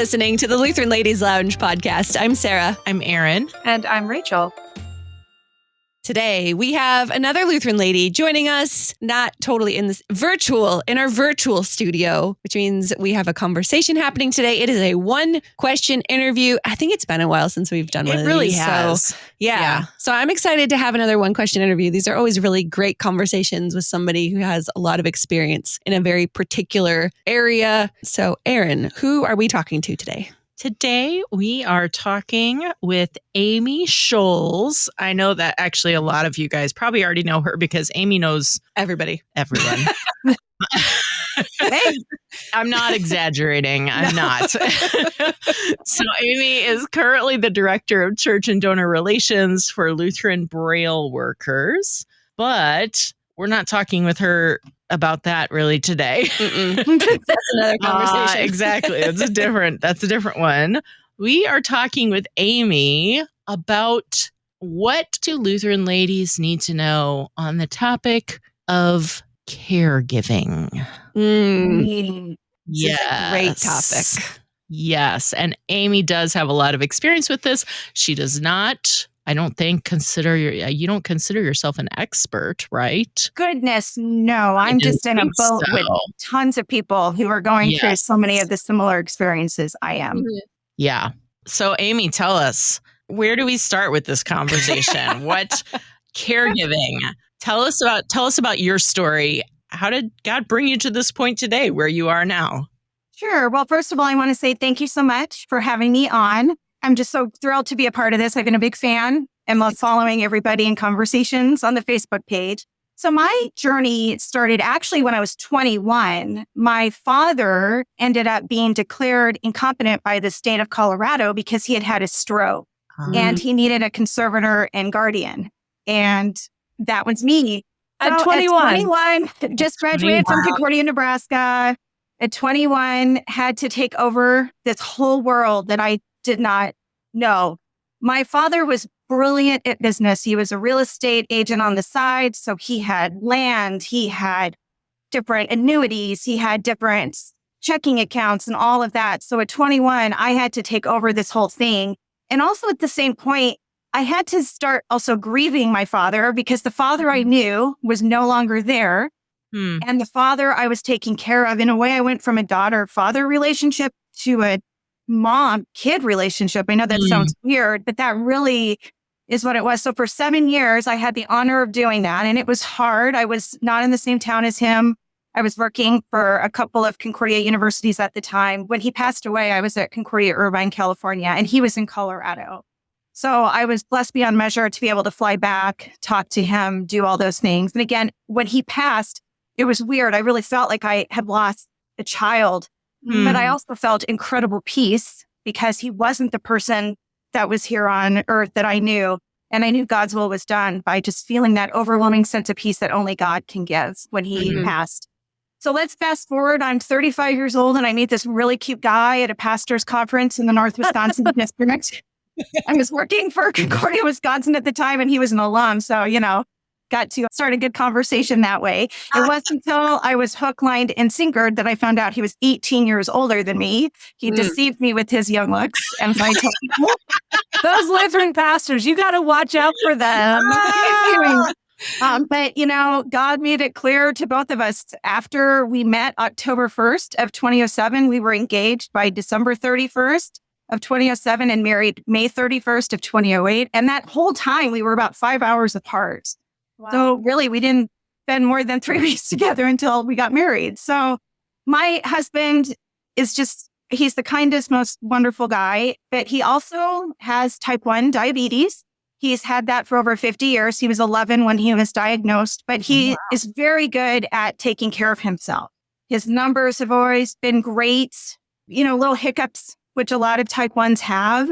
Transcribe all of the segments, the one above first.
listening to the Lutheran Ladies Lounge podcast. I'm Sarah. I'm Erin. And I'm Rachel. Today, we have another Lutheran lady joining us, not totally in our virtual studio, which means we have a conversation happening today. It is a one-question interview. I think it's been a while since we've done one of these. It really has. So, yeah. So I'm excited to have another one-question interview. These are always really great conversations with somebody who has a lot of experience in a very particular area. So, Erin, who are we talking to today? Today, we are talking with Amy Scholz. I know that actually a lot of you guys probably already know her because Amy knows everyone. Hey. I'm not exaggerating. I'm not. So Amy is currently the Director of Church and Donor Relations for Lutheran Braille Workers, but we're not talking with her about that really today. That's another conversation. Exactly. That's a different one. We are talking with Amy about what do Lutheran ladies need to know on the topic of caregiving. Yes. Great topic. Yes. And Amy does have a lot of experience with this. She does not, I don't think, you don't consider yourself an expert, right? Goodness, no. I'm just in a boat with tons of people who are going through so many of the similar experiences I am. Yeah. So Amy, tell us, where do we start with this conversation? What caregiving? Tell us about your story. How did God bring you to this point today where you are now? Sure. Well, first of all, I want to say thank you so much for having me on. I'm just so thrilled to be a part of this. I've been a big fan and love following everybody in conversations on the Facebook page. So my journey started actually when I was 21. My father ended up being declared incompetent by the state of Colorado because he had had a stroke and he needed a conservator and guardian. And that was me. At 21. At 21, just graduated from Concordia, Nebraska. At 21, had to take over this whole world that I did not know. My father was brilliant at business. He was a real estate agent on the side. So he had land, he had different annuities, he had different checking accounts and all of that. So at 21, I had to take over this whole thing. And also at the same point, I had to start also grieving my father because the father I knew was no longer there. And the father I was taking care of, in a way, I went from a daughter-father relationship to a mom-kid relationship. I know that sounds weird, but that really is what it was. So for 7 years, I had the honor of doing that. And it was hard. I was not in the same town as him. I was working for a couple of Concordia universities at the time. When he passed away, I was at Concordia, Irvine, California, and he was in Colorado. So I was blessed beyond measure to be able to fly back, talk to him, do all those things. And again, when he passed, it was weird. I really felt like I had lost a child, but I also felt incredible peace because he wasn't the person that was here on earth that I knew. And I knew God's will was done by just feeling that overwhelming sense of peace that only God can give when he passed. So let's fast forward. I'm 35 years old and I meet this really cute guy at a pastor's conference in the North Wisconsin district. I was working for Concordia, Wisconsin at the time, and he was an alum. So, got to start a good conversation that way. It wasn't until I was hook, lined, and sinkered that I found out he was 18 years older than me. He deceived me with his young looks. And so I told him, those Lutheran pastors, you got to watch out for them. But, God made it clear to both of us. After we met October 1st of 2007, we were engaged by December 31st of 2007 and married May 31st of 2008. And that whole time we were about 5 hours apart. Wow. So really, we didn't spend more than 3 weeks together until we got married. So my husband is he's the kindest, most wonderful guy, but he also has type 1 diabetes. He's had that for over 50 years. He was 11 when he was diagnosed, but he is very good at taking care of himself. His numbers have always been great, little hiccups, which a lot of type 1s have.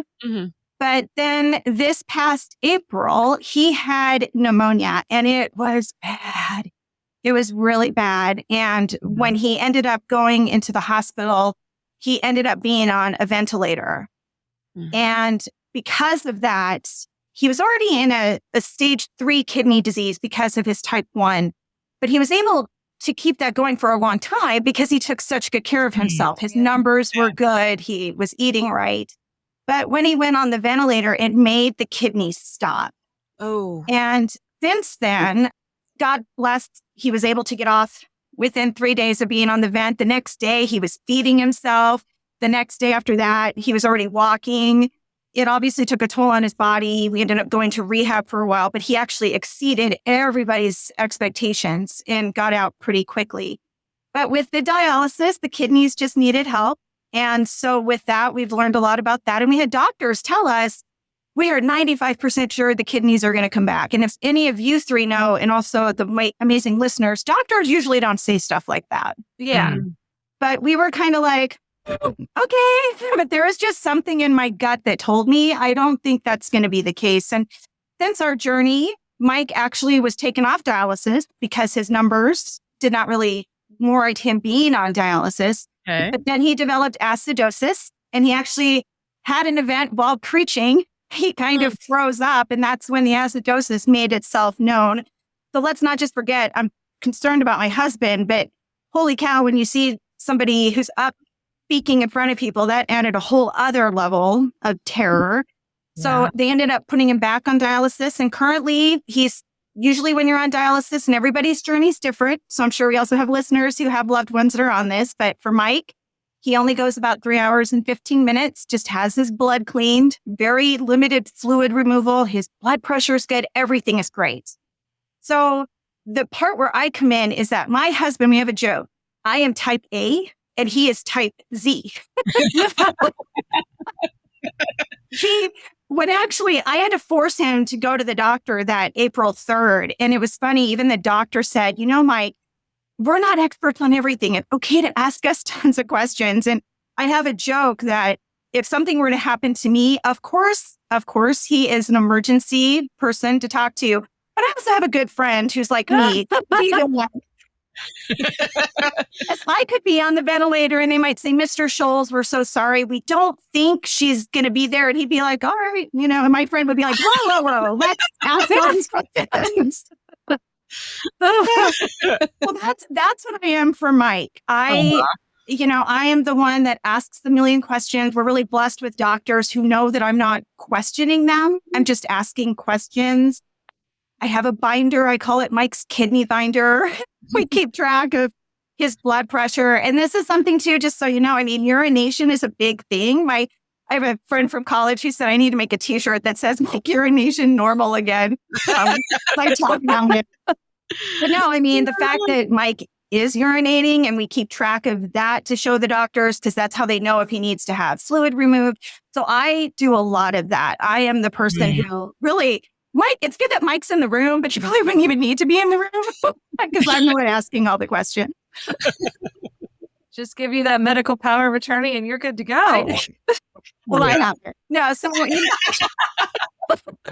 But then this past April, he had pneumonia and it was bad. It was really bad. And when he ended up going into the hospital, he ended up being on a ventilator. And because of that, he was already in a stage 3 kidney disease because of his type 1. But he was able to keep that going for a long time because he took such good care of himself. His numbers were good. He was eating right. But when he went on the ventilator, it made the kidneys stop. Oh. And since then, God bless, he was able to get off within 3 days of being on the vent. The next day, he was feeding himself. The next day after that, he was already walking. It obviously took a toll on his body. We ended up going to rehab for a while, but he actually exceeded everybody's expectations and got out pretty quickly. But with the dialysis, the kidneys just needed help. And so with that, we've learned a lot about that. And we had doctors tell us, we are 95% sure the kidneys are going to come back. And if any of you three know, and also the amazing listeners, doctors usually don't say stuff like that. Yeah. But we were kind of like, okay, but there is just something in my gut that told me I don't think that's going to be the case. And since our journey, Mike actually was taken off dialysis because his numbers did not really warrant him being on dialysis. Okay. But then he developed acidosis, and he actually had an event while preaching. He kind of froze up, and that's when the acidosis made itself known. So let's not just forget, I'm concerned about my husband, but holy cow, when you see somebody who's up speaking in front of people, that added a whole other level of terror. So they ended up putting him back on dialysis. And currently, he's usually when you're on dialysis, and everybody's journey is different. So I'm sure we also have listeners who have loved ones that are on this. But for Mike, he only goes about 3 hours and 15 minutes, just has his blood cleaned, very limited fluid removal. His blood pressure is good. Everything is great. So the part where I come in is that my husband, we have a joke. I am type A and he is type Z. When actually I had to force him to go to the doctor that April 3rd. And it was funny. Even the doctor said, Mike, we're not experts on everything. It's okay to ask us tons of questions. And I have a joke that if something were to happen to me, of course, he is an emergency person to talk to. But I also have a good friend who's like me. As I could be on the ventilator and they might say, Mr. Scholz, we're so sorry. We don't think she's going to be there. And he'd be like, all right. And my friend would be like, whoa. Let's ask all these questions. Well, that's what I am for Mike. I am the one that asks the million questions. We're really blessed with doctors who know that I'm not questioning them. I'm just asking questions. I have a binder. I call it Mike's kidney binder. We keep track of his blood pressure. And this is something too, just so you know, urination is a big thing. I have a friend from college who said, I need to make a t-shirt that says make urination normal again. I talk about it. But no, the fact that Mike is urinating and we keep track of that to show the doctors, because that's how they know if he needs to have fluid removed. So I do a lot of that. I am the person who really... Mike, it's good that Mike's in the room, but you probably wouldn't even need to be in the room because I'm the one asking all the questions. Just give you that medical power of attorney and you're good to go. I have it. No, so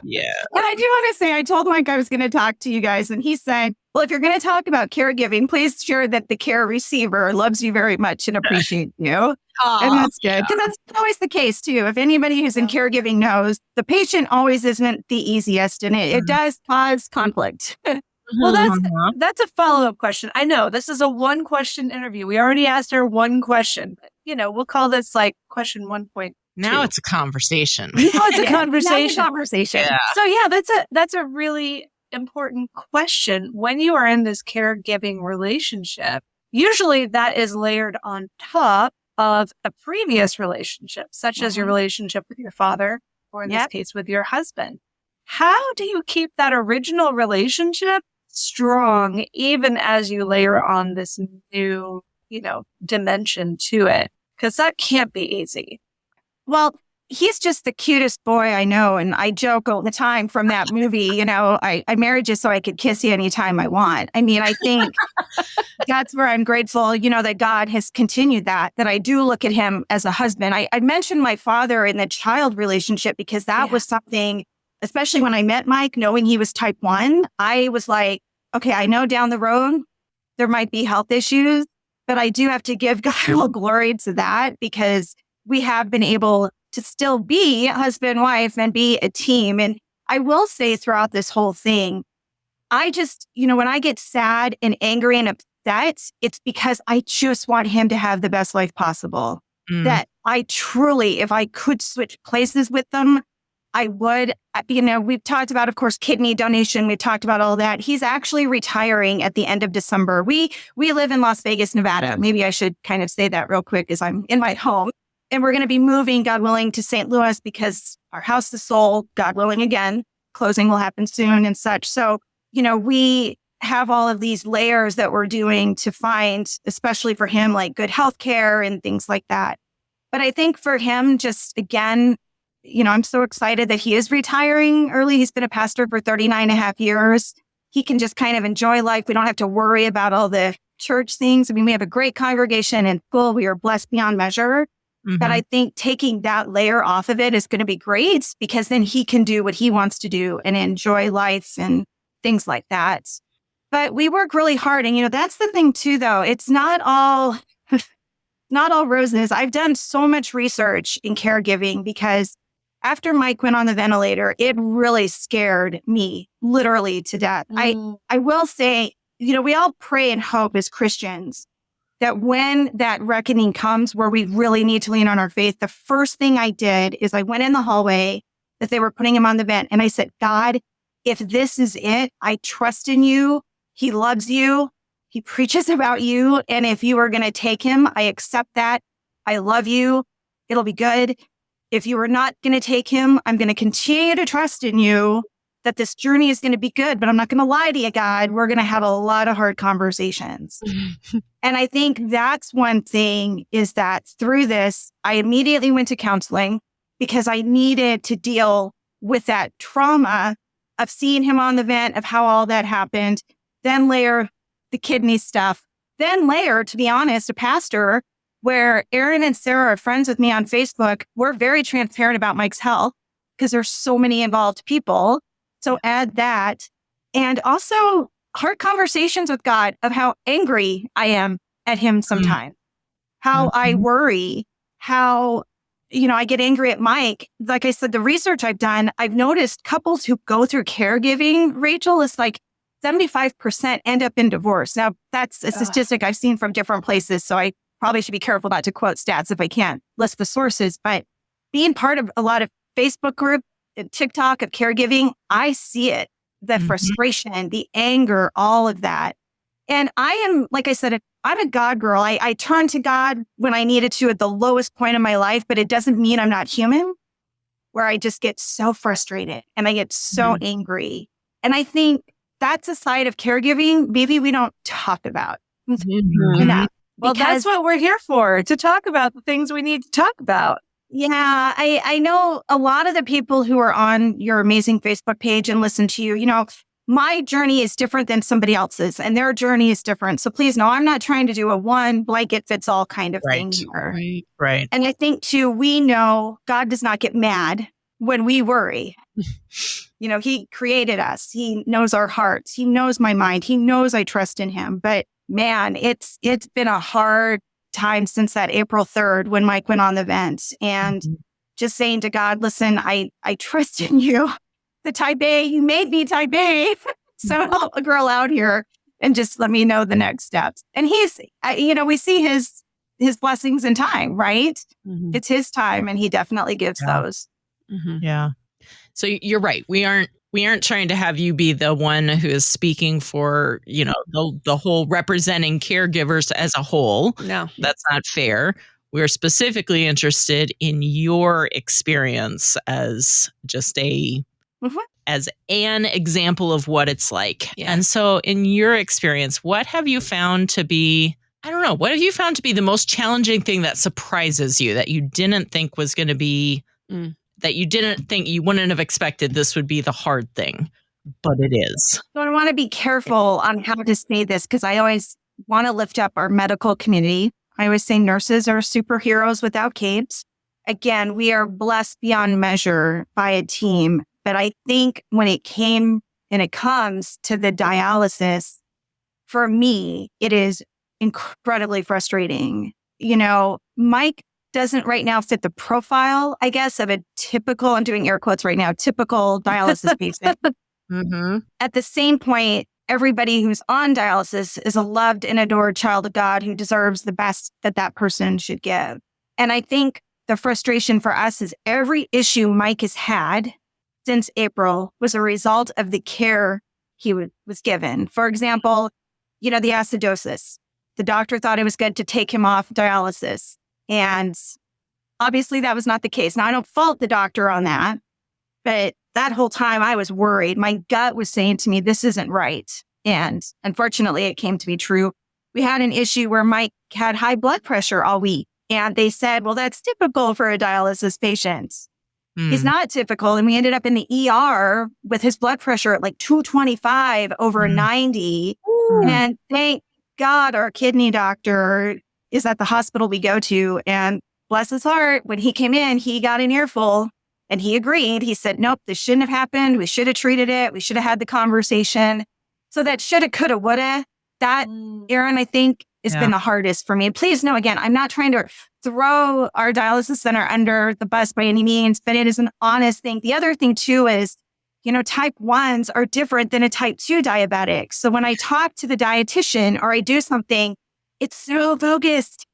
yeah. And I do want to say, I told Mike I was going to talk to you guys, and he said, well, if you're going to talk about caregiving, please share that the care receiver loves you very much and appreciates you. And that's good, because that's always the case, too. If anybody who's in caregiving knows, the patient always isn't the easiest, and it does cause conflict. Well, that's a follow-up question. I know this is a one-question interview. We already asked her one question. But, we'll call this like question 1.2. Now it's a conversation. Now it's a conversation. Yeah. So that's a really important question. When you are in this caregiving relationship, usually that is layered on top of a previous relationship, such as your relationship with your father, or in this case with your husband. How do you keep that original relationship strong, even as you layer on this new, dimension to it? Because that can't be easy. Well, he's just the cutest boy I know. And I joke all the time from that movie, I married you so I could kiss you anytime I want. I think that's where I'm grateful, that God has continued that I do look at him as a husband. I mentioned my father in the child relationship because that was something, especially when I met Mike, knowing he was type 1, I was like, okay, I know down the road there might be health issues, but I do have to give God all glory to that because we have been able to still be husband, wife, and be a team. And I will say throughout this whole thing, I just, when I get sad and angry and upset, it's because I just want him to have the best life possible. Mm. That I truly, if I could switch places with them, I would. We've talked about, of course, kidney donation. We've talked about all that. He's actually retiring at the end of December. We live in Las Vegas, Nevada. Maybe I should kind of say that real quick as I'm in my home. And we're going to be moving, God willing, to St. Louis because our house is sold, God willing, again. Closing will happen soon and such. So, we have all of these layers that we're doing to find, especially for him, like good healthcare and things like that. But I think for him, just again, I'm so excited that he is retiring early. He's been a pastor for 39 and a half years. He can just kind of enjoy life. We don't have to worry about all the church things. I mean, we have a great congregation and full. We are blessed beyond measure. Mm-hmm. But I think taking that layer off of it is going to be great because then he can do what he wants to do and enjoy life and things like that. But we work really hard. And, that's the thing too, though. It's not all roses. I've done so much research in caregiving because after Mike went on the ventilator, it really scared me literally to death. I will say, we all pray and hope as Christians that when that reckoning comes where we really need to lean on our faith, the first thing I did is I went in the hallway that they were putting him on the vent. And I said, God, if this is it, I trust in you. He loves you. He preaches about you. And if you are going to take him, I accept that. I love you. It'll be good. If you are not going to take him, I'm going to continue to trust in you that this journey is going to be good, but I'm not going to lie to you, God. We're going to have a lot of hard conversations. And I think that's one thing is that through this, I immediately went to counseling because I needed to deal with that trauma of seeing him on the vent, of how all that happened, then layer the kidney stuff, then layer, to be honest, a pastor where Aaron and Sarah are friends with me on Facebook. We're very transparent about Mike's health because there's so many involved people. So add that. And also hard conversations with God of how angry I am at him sometimes, how I worry, how, I get angry at Mike. Like I said, the research I've done, I've noticed couples who go through caregiving, Rachel, is like 75% end up in divorce. Now, that's a statistic I've seen from different places. So I probably should be careful not to quote stats if I can't list the sources. But being part of a lot of Facebook group and TikTok of caregiving, I see it, the frustration, the anger, all of that. And I am, like I said, I'm a God girl. I turn to God when I needed to at the lowest point in my life, but it doesn't mean I'm not human, where I just get so frustrated and I get so angry. And I think that's a side of caregiving maybe we don't talk about enough. Well, that's what we're here for, to talk about the things we need to talk about. Yeah, I know a lot of the people who are on your amazing Facebook page and listen to you, my journey is different than somebody else's and their journey is different. So please know, I'm not trying to do a one blanket fits all kind of thing here. Right. And I think too, we know God does not get mad when we worry. He created us. He knows our hearts. He knows my mind. He knows I trust in him. But man, it's been a hard time since that April 3rd when Mike went on the vent and just saying to God, listen, I trust in you. The type A, you made me type A. So help a girl out here and just let me know the next steps. And he's, we see his blessings in time, right? It's his time and he definitely gives those. Yeah. So you're right. We aren't trying to have you be the one who is speaking for, the whole representing caregivers as a whole. No, that's not fair. We're specifically interested in your experience as just as an example of what it's like. Yeah. And so in your experience, what have you found to be, what have you found to be the most challenging thing that surprises you that you didn't think was going to be that you wouldn't have expected this would be the hard thing, but it is? So I want to be careful on how to say this because I always want to lift up our medical community. I always say nurses are superheroes without capes. Again, we are blessed beyond measure by a team. But I think when it comes to the dialysis, for me, it is incredibly frustrating. Mike doesn't right now fit the profile, I guess, of a typical, I'm doing air quotes right now, typical dialysis patient. At the same point, everybody who's on dialysis is a loved and adored child of God who deserves the best that that person should give. And I think the frustration for us is every issue Mike has had since April was a result of the care he was given. For example, the acidosis. The doctor thought it was good to take him off dialysis. And obviously that was not the case. Now, I don't fault the doctor on that, but that whole time I was worried. My gut was saying to me, this isn't right. And unfortunately, it came to be true. We had an issue where Mike had high blood pressure all week. And they said, well, that's typical for a dialysis patient. He's not typical. And we ended up in the ER with his blood pressure at like 225 over 90. And thank God our kidney doctor is at the hospital we go to. And bless his heart, when he came in, he got an earful and he agreed. He said, nope, this shouldn't have happened. We should have treated it. We should have had the conversation. So that shoulda, coulda, woulda, that, Erin, I think has been the hardest for me. Please know, again, I'm not trying to throw our dialysis center under the bus by any means, but it is an honest thing. The other thing too is, type 1s are different than a type 2 diabetic. So when I talk to the dietitian or I do something, it's so focused.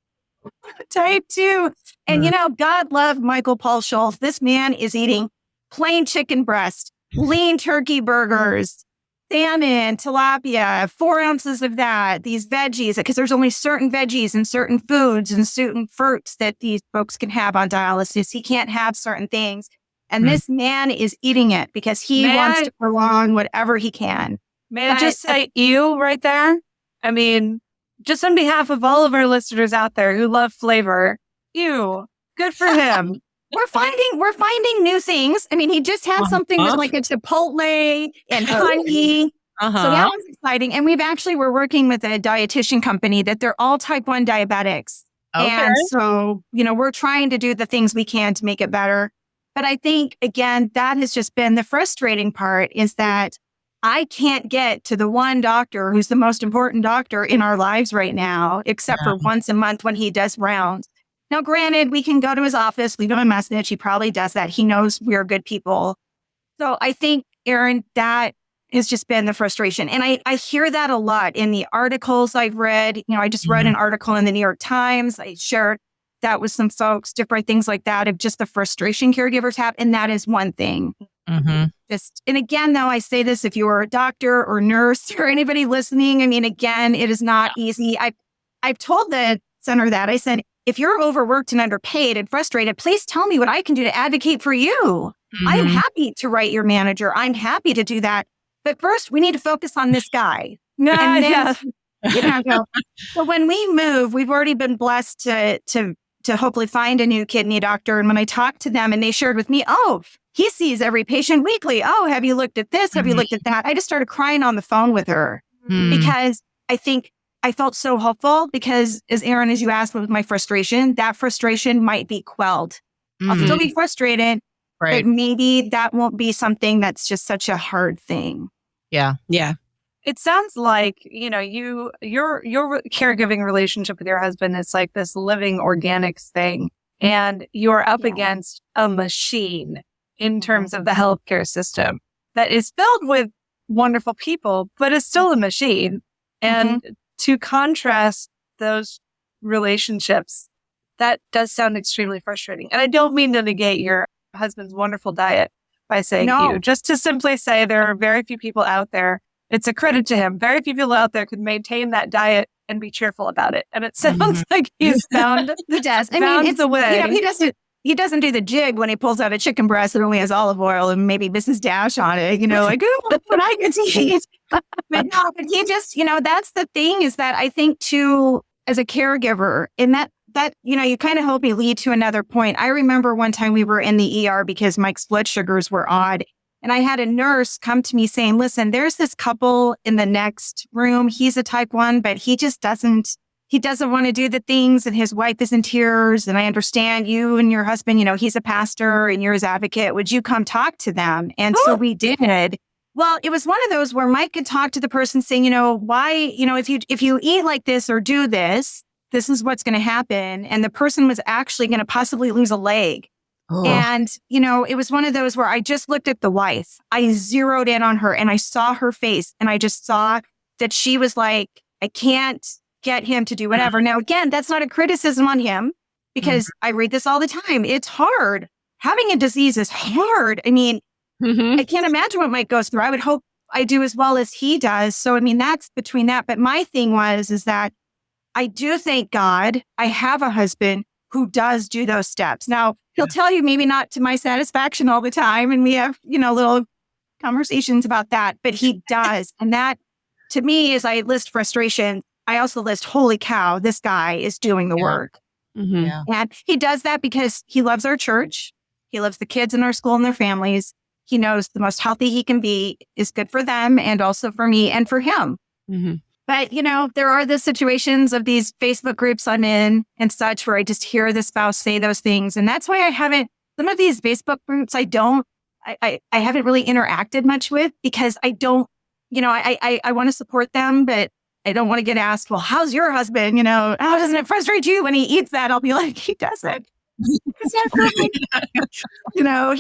Type 2. And God love Michael Paul Scholz. This man is eating plain chicken breast, lean turkey burgers, salmon, tilapia, 4 ounces of that, these veggies, because there's only certain veggies and certain foods and certain fruits that these folks can have on dialysis. He can't have certain things. And this man is eating it because he wants to prolong whatever he can. May I just say ew right there? I mean, just on behalf of all of our listeners out there who love flavor, ew, good for him. We're finding new things. I mean, he just had something with like a Chipotle and honey. So that was exciting. And we're working with a dietitian company that they're all type 1 diabetics. Okay. And so, we're trying to do the things we can to make it better. But I think, again, that has just been the frustrating part is that I can't get to the one doctor who's the most important doctor in our lives right now, except for once a month when he does rounds. Now, granted, we can go to his office, leave him a message. He probably does that. He knows we're good people. So I think, Erin, that has just been the frustration. And I hear that a lot in the articles I've read. I just read an article in the New York Times. I shared that with some folks, different things like that of just the frustration caregivers have. And that is one thing. And again, though, I say this, if you are a doctor or nurse or anybody listening, I mean, again, it is not easy. I've told the center that I said, if you're overworked and underpaid and frustrated, please tell me what I can do to advocate for you. I am happy to write your manager. I'm happy to do that. But first, we need to focus on this guy. So when we move, we've already been blessed to hopefully find a new kidney doctor. And when I talked to them and they shared with me, he sees every patient weekly. Oh, have you looked at this? Have you looked at that? I just started crying on the phone with her because I think I felt so hopeful because as Erin, as you asked with my frustration, that frustration might be quelled. I'll still be frustrated, but maybe that won't be something that's just such a hard thing. Yeah. It sounds like, your caregiving relationship with your husband is like this living organics thing. And you're up against a machine in terms of the healthcare system that is filled with wonderful people, but is still a machine. And to contrast those relationships, that does sound extremely frustrating. And I don't mean to negate your husband's wonderful diet by saying you, just to simply say there are very few people out there. It's a credit to him. Very few people out there could maintain that diet and be cheerful about it. And it sounds like he's found the way. He doesn't do the jig when he pulls out a chicken breast that only has olive oil and maybe Mrs. Dash on it, like, what I get to eat. But he just, that's the thing is that I think too, as a caregiver, and that you kind of helped me lead to another point. I remember one time we were in the ER because Mike's blood sugars were odd. And I had a nurse come to me saying, listen, there's this couple in the next room. He's a type 1, but he doesn't want to do the things and his wife is in tears. And I understand you and your husband, he's a pastor and you're his advocate. Would you come talk to them? And so we did. Well, it was one of those where Mike could talk to the person saying, why, if you eat like this or do this, this is what's going to happen. And the person was actually going to possibly lose a leg. Oh. And, you know, it was one of those where I just looked at the wife. I zeroed in on her and I saw her face and I just saw that she was like, I can't get him to do whatever. Now, again, that's not a criticism on him because I read this all the time. It's hard. Having a disease is hard. I mean, I can't imagine what Mike goes through. I would hope I do as well as he does. So, I mean, that's between that. But my thing is that I do thank God I have a husband who does do those steps. Now, he'll tell you maybe not to my satisfaction all the time. And we have, you know, little conversations about that, but he does. And that to me, as I list frustration, I also list, holy cow, this guy is doing the work. Yeah. And he does that because he loves our church. He loves the kids in our school and their families. He knows the most healthy he can be is good for them and also for me and for him. But, you know, there are the situations of these Facebook groups I'm in and such where I just hear the spouse say those things. And that's why I haven't, some of these Facebook groups, I haven't really interacted much with because I don't, you know, I want to support them, but I don't want to get asked, well, how's your husband? You know, how doesn't it frustrate you when he eats that? I'll be like, he doesn't. It's not perfect. You know,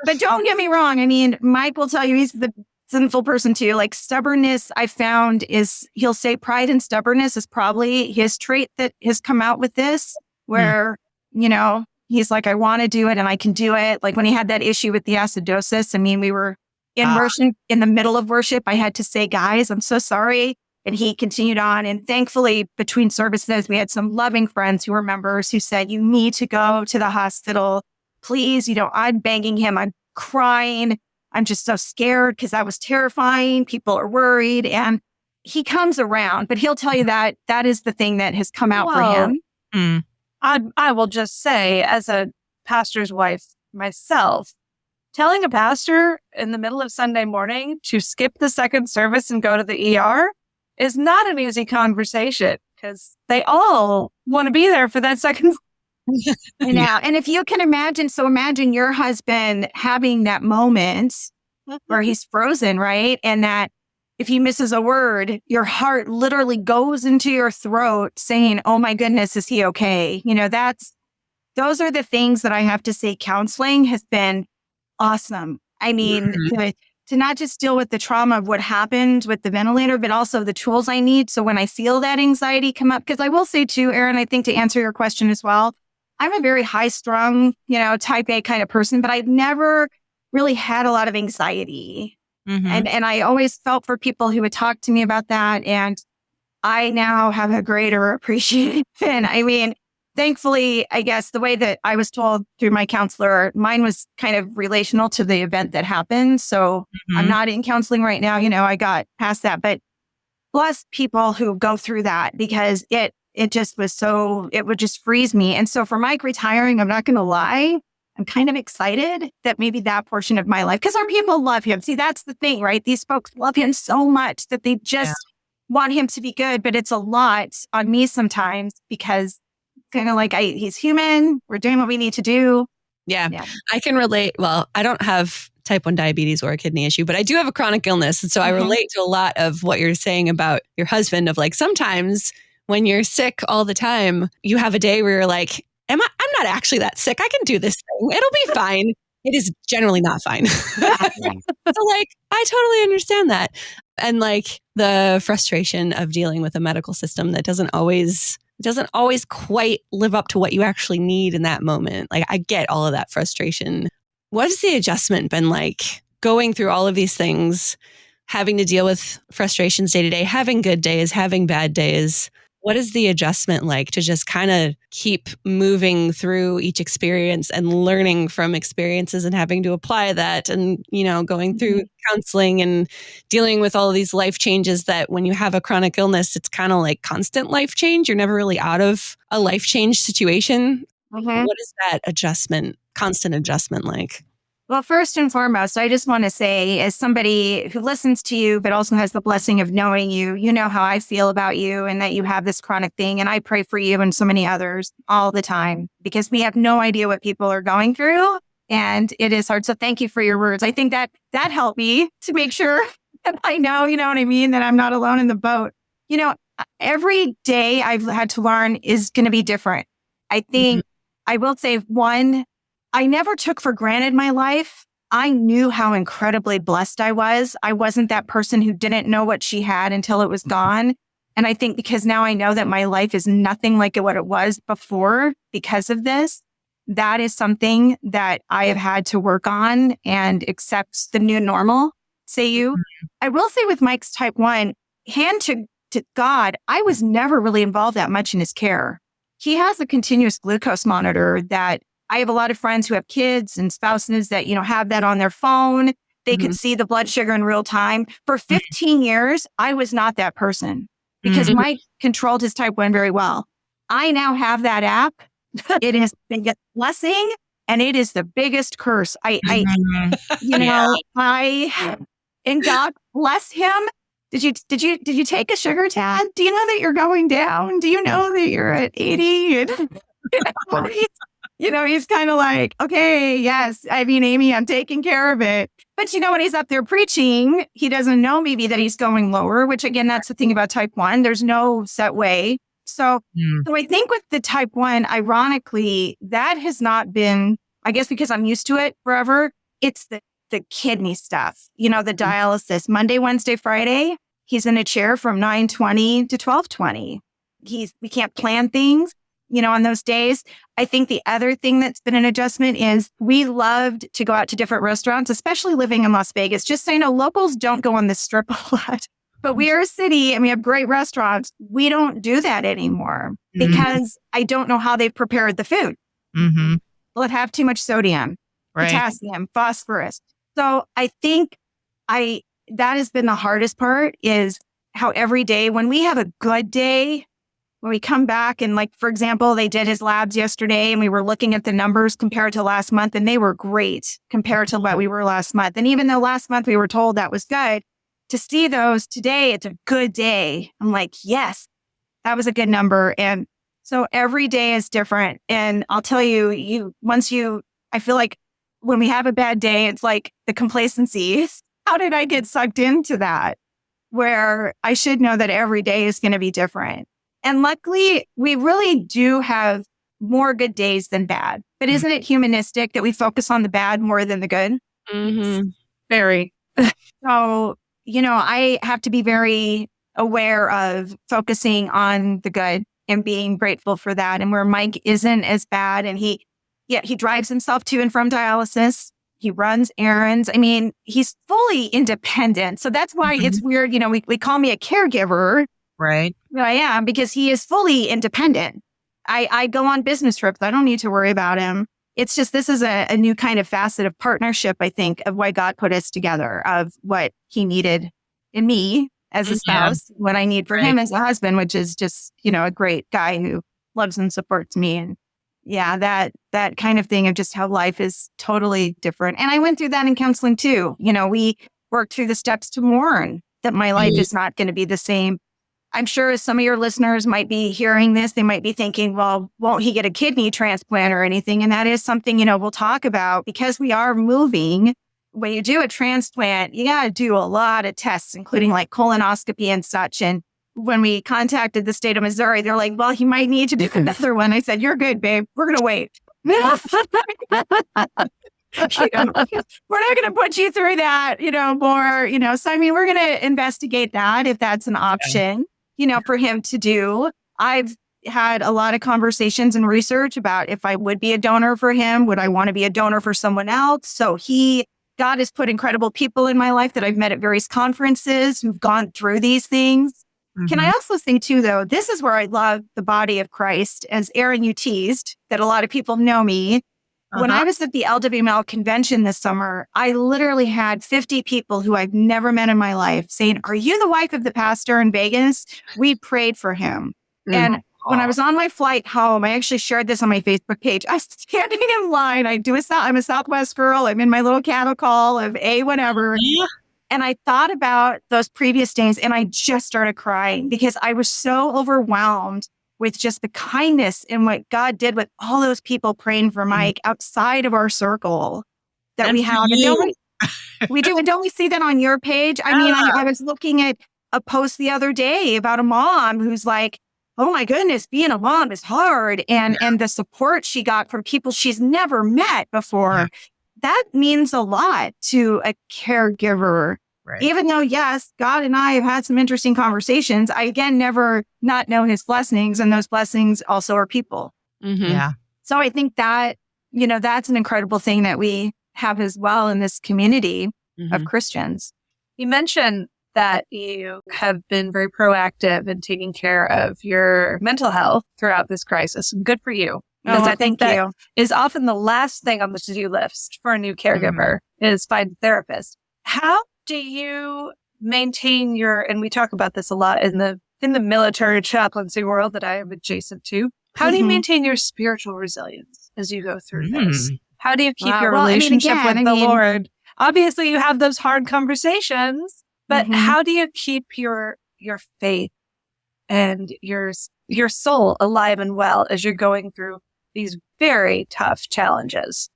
but don't get me wrong. I mean, Mike will tell you he's the sinful person too. Like stubbornness, I found he'll say pride and stubbornness is probably his trait that has come out with this, where, you know, he's like, I want to do it and I can do it. Like when he had that issue with the acidosis, I mean, we were in worship, in the middle of worship. I had to say, guys, I'm so sorry. And he continued on. And thankfully, between services, we had some loving friends who were members who said, you need to go to the hospital. Please, you know, I'm begging him. I'm crying. I'm just so scared because that was terrifying. People are worried. And he comes around, but he'll tell you that that is the thing that has come out for him. I will just say, as a pastor's wife myself, telling a pastor in the middle of Sunday morning to skip the second service and go to the ER is not an easy conversation because they all want to be there for that second. I know. And if you can imagine your husband having that moment where he's frozen, right? And that if he misses a word, your heart literally goes into your throat saying, oh my goodness, is he okay? You know, those are the things that I have to say counseling has been awesome. I mean, to not just deal with the trauma of what happened with the ventilator, but also the tools I need. So when I feel that anxiety come up, because I will say too, Erin, I think to answer your question as well, I'm a very high strung, you know, type A kind of person, but I've never really had a lot of anxiety. And I always felt for people who would talk to me about that. And I now have a greater appreciation. I mean, thankfully, I guess the way that I was told through my counselor, mine was kind of relational to the event that happened. So I'm not in counseling right now. You know, I got past that, but bless people who go through that because it just was it would just freeze me. And so for Mike retiring, I'm not going to lie, I'm kind of excited that maybe that portion of my life, because our people love him. See, that's the thing, right? These folks love him so much that they just want him to be good, but it's a lot on me sometimes because kind of like he's human. We're doing what we need to do. Yeah, I can relate. Well, I don't have type 1 diabetes or a kidney issue, but I do have a chronic illness. And so I relate to a lot of what you're saying about your husband of like, sometimes when you're sick all the time, you have a day where you're like, I'm not actually that sick. I can do this thing. It'll be fine. It is generally not fine. So like, I totally understand that. And like the frustration of dealing with a medical system that doesn't always quite live up to what you actually need in that moment. Like I get all of that frustration. What has the adjustment been like going through all of these things, having to deal with frustrations day to day, having good days, having bad days? What is the adjustment like to just kind of keep moving through each experience and learning from experiences and having to apply that and, you know, going through counseling and dealing with all of these life changes that when you have a chronic illness, it's kind of like constant life change. You're never really out of a life change situation. What is that constant adjustment like? Well, first and foremost, I just want to say, as somebody who listens to you, but also has the blessing of knowing you, you know how I feel about you and that you have this chronic thing. And I pray for you and so many others all the time because we have no idea what people are going through. And it is hard. So thank you for your words. I think that helped me to make sure that I know, you know what I mean, that I'm not alone in the boat. You know, every day I've had to learn is going to be different. I think I will say one, I never took for granted my life. I knew how incredibly blessed I was. I wasn't that person who didn't know what she had until it was gone. And I think because now I know that my life is nothing like what it was before because of this, that is something that I have had to work on and accept the new normal, say you. I will say with Mike's type 1, hand to God, I was never really involved that much in his care. He has a continuous glucose monitor that I have a lot of friends who have kids and spouses that, have that on their phone. They could see the blood sugar in real time. For 15 years, I was not that person because Mike controlled his type 1 very well. I now have that app. It is the biggest blessing and it is the biggest curse. And God bless him. Did you take a sugar test? Do you know that you're going down? Do you know that you're at 80? And, he's kind of like, okay, yes. I mean, Amy, I'm taking care of it. But when he's up there preaching, he doesn't know maybe that he's going lower, which again, that's the thing about type 1. There's no set way. So I think with the type 1, ironically, that has not been, I guess because I'm used to it forever, it's the kidney stuff, the dialysis. Monday, Wednesday, Friday, he's in a chair from 9:20 to 12:20. We can't plan things, on those days. I think the other thing that's been an adjustment is we loved to go out to different restaurants, especially living in Las Vegas. Just so you know, locals don't go on the strip a lot. But we are a city and we have great restaurants. We don't do that anymore because I don't know how they've prepared the food. Will it have too much sodium, potassium, phosphorus? So I think that has been the hardest part is how every day when we have a good day, when we come back and for example, they did his labs yesterday and we were looking at the numbers compared to last month and they were great compared to what we were last month. And even though last month we were told that was good, to see those today, it's a good day. I'm like, yes, that was a good number. And so every day is different. And I'll tell you, I feel like when we have a bad day, it's like the complacency. How did I get sucked into that? Where I should know that every day is going to be different. And luckily, we really do have more good days than bad. But isn't it humanistic that we focus on the bad more than the good? Very. So, I have to be very aware of focusing on the good and being grateful for that. And where Mike isn't as bad and he drives himself to and from dialysis. He runs errands. I mean, he's fully independent. So that's why it's weird. We call me a caregiver. Right. But I am because he is fully independent. I go on business trips. I don't need to worry about him. It's just, this is a new kind of facet of partnership, I think, of why God put us together, of what he needed in me as a spouse, what I need for him as a husband, which is just, a great guy who loves and supports me. And that kind of thing of just how life is totally different. And I went through that in counseling too. We worked through the steps to mourn that my life is not going to be the same. I'm sure some of your listeners might be hearing this. They might be thinking, well, won't he get a kidney transplant or anything? And that is something, we'll talk about because we are moving. When you do a transplant, you got to do a lot of tests, including colonoscopy and such. And when we contacted the state of Missouri, they're like, well, he might need to do another one. I said, you're good, babe. We're going to wait. We're not going to put you through that, more, so I mean, we're going to investigate that if that's an option, for him to do. I've had a lot of conversations and research about if I would be a donor for him, would I want to be a donor for someone else? So God has put incredible people in my life that I've met at various conferences who've gone through these things. Can I also think too, though, this is where I love the body of Christ. As Aaron, you teased that a lot of people know me. When I was at the LWML convention this summer, I literally had 50 people who I've never met in my life saying, are you the wife of the pastor in Vegas? We prayed for him. And when I was on my flight home, I actually shared this on my Facebook page. I was standing in line. I'm a Southwest girl. I'm in my little cattle call of whatever. And I thought about those previous days and I just started crying because I was so overwhelmed with just the kindness and what God did with all those people praying for Mike outside of our circle that we have. And we do. And don't we see that on your page? I mean, I was looking at a post the other day about a mom who's like, oh my goodness, being a mom is hard. And the support she got from people she's never met before, that means a lot to a caregiver. Right. Even though, yes, God and I have had some interesting conversations, I again never not know his blessings, and those blessings also are people. Mm-hmm. Yeah. So I think that, that's an incredible thing that we have as well in this community of Christians. You mentioned that you have been very proactive in taking care of your mental health throughout this crisis. Good for you. Because I think that is often the last thing on the to-do list for a new caregiver is find a therapist. How do you maintain and we talk about this a lot in the military chaplaincy world that I am adjacent to. How do you maintain your spiritual resilience as you go through this? How do you keep your relationship with the Lord? Obviously, you have those hard conversations, but how do you keep your faith and your soul alive and well as you're going through these very tough challenges?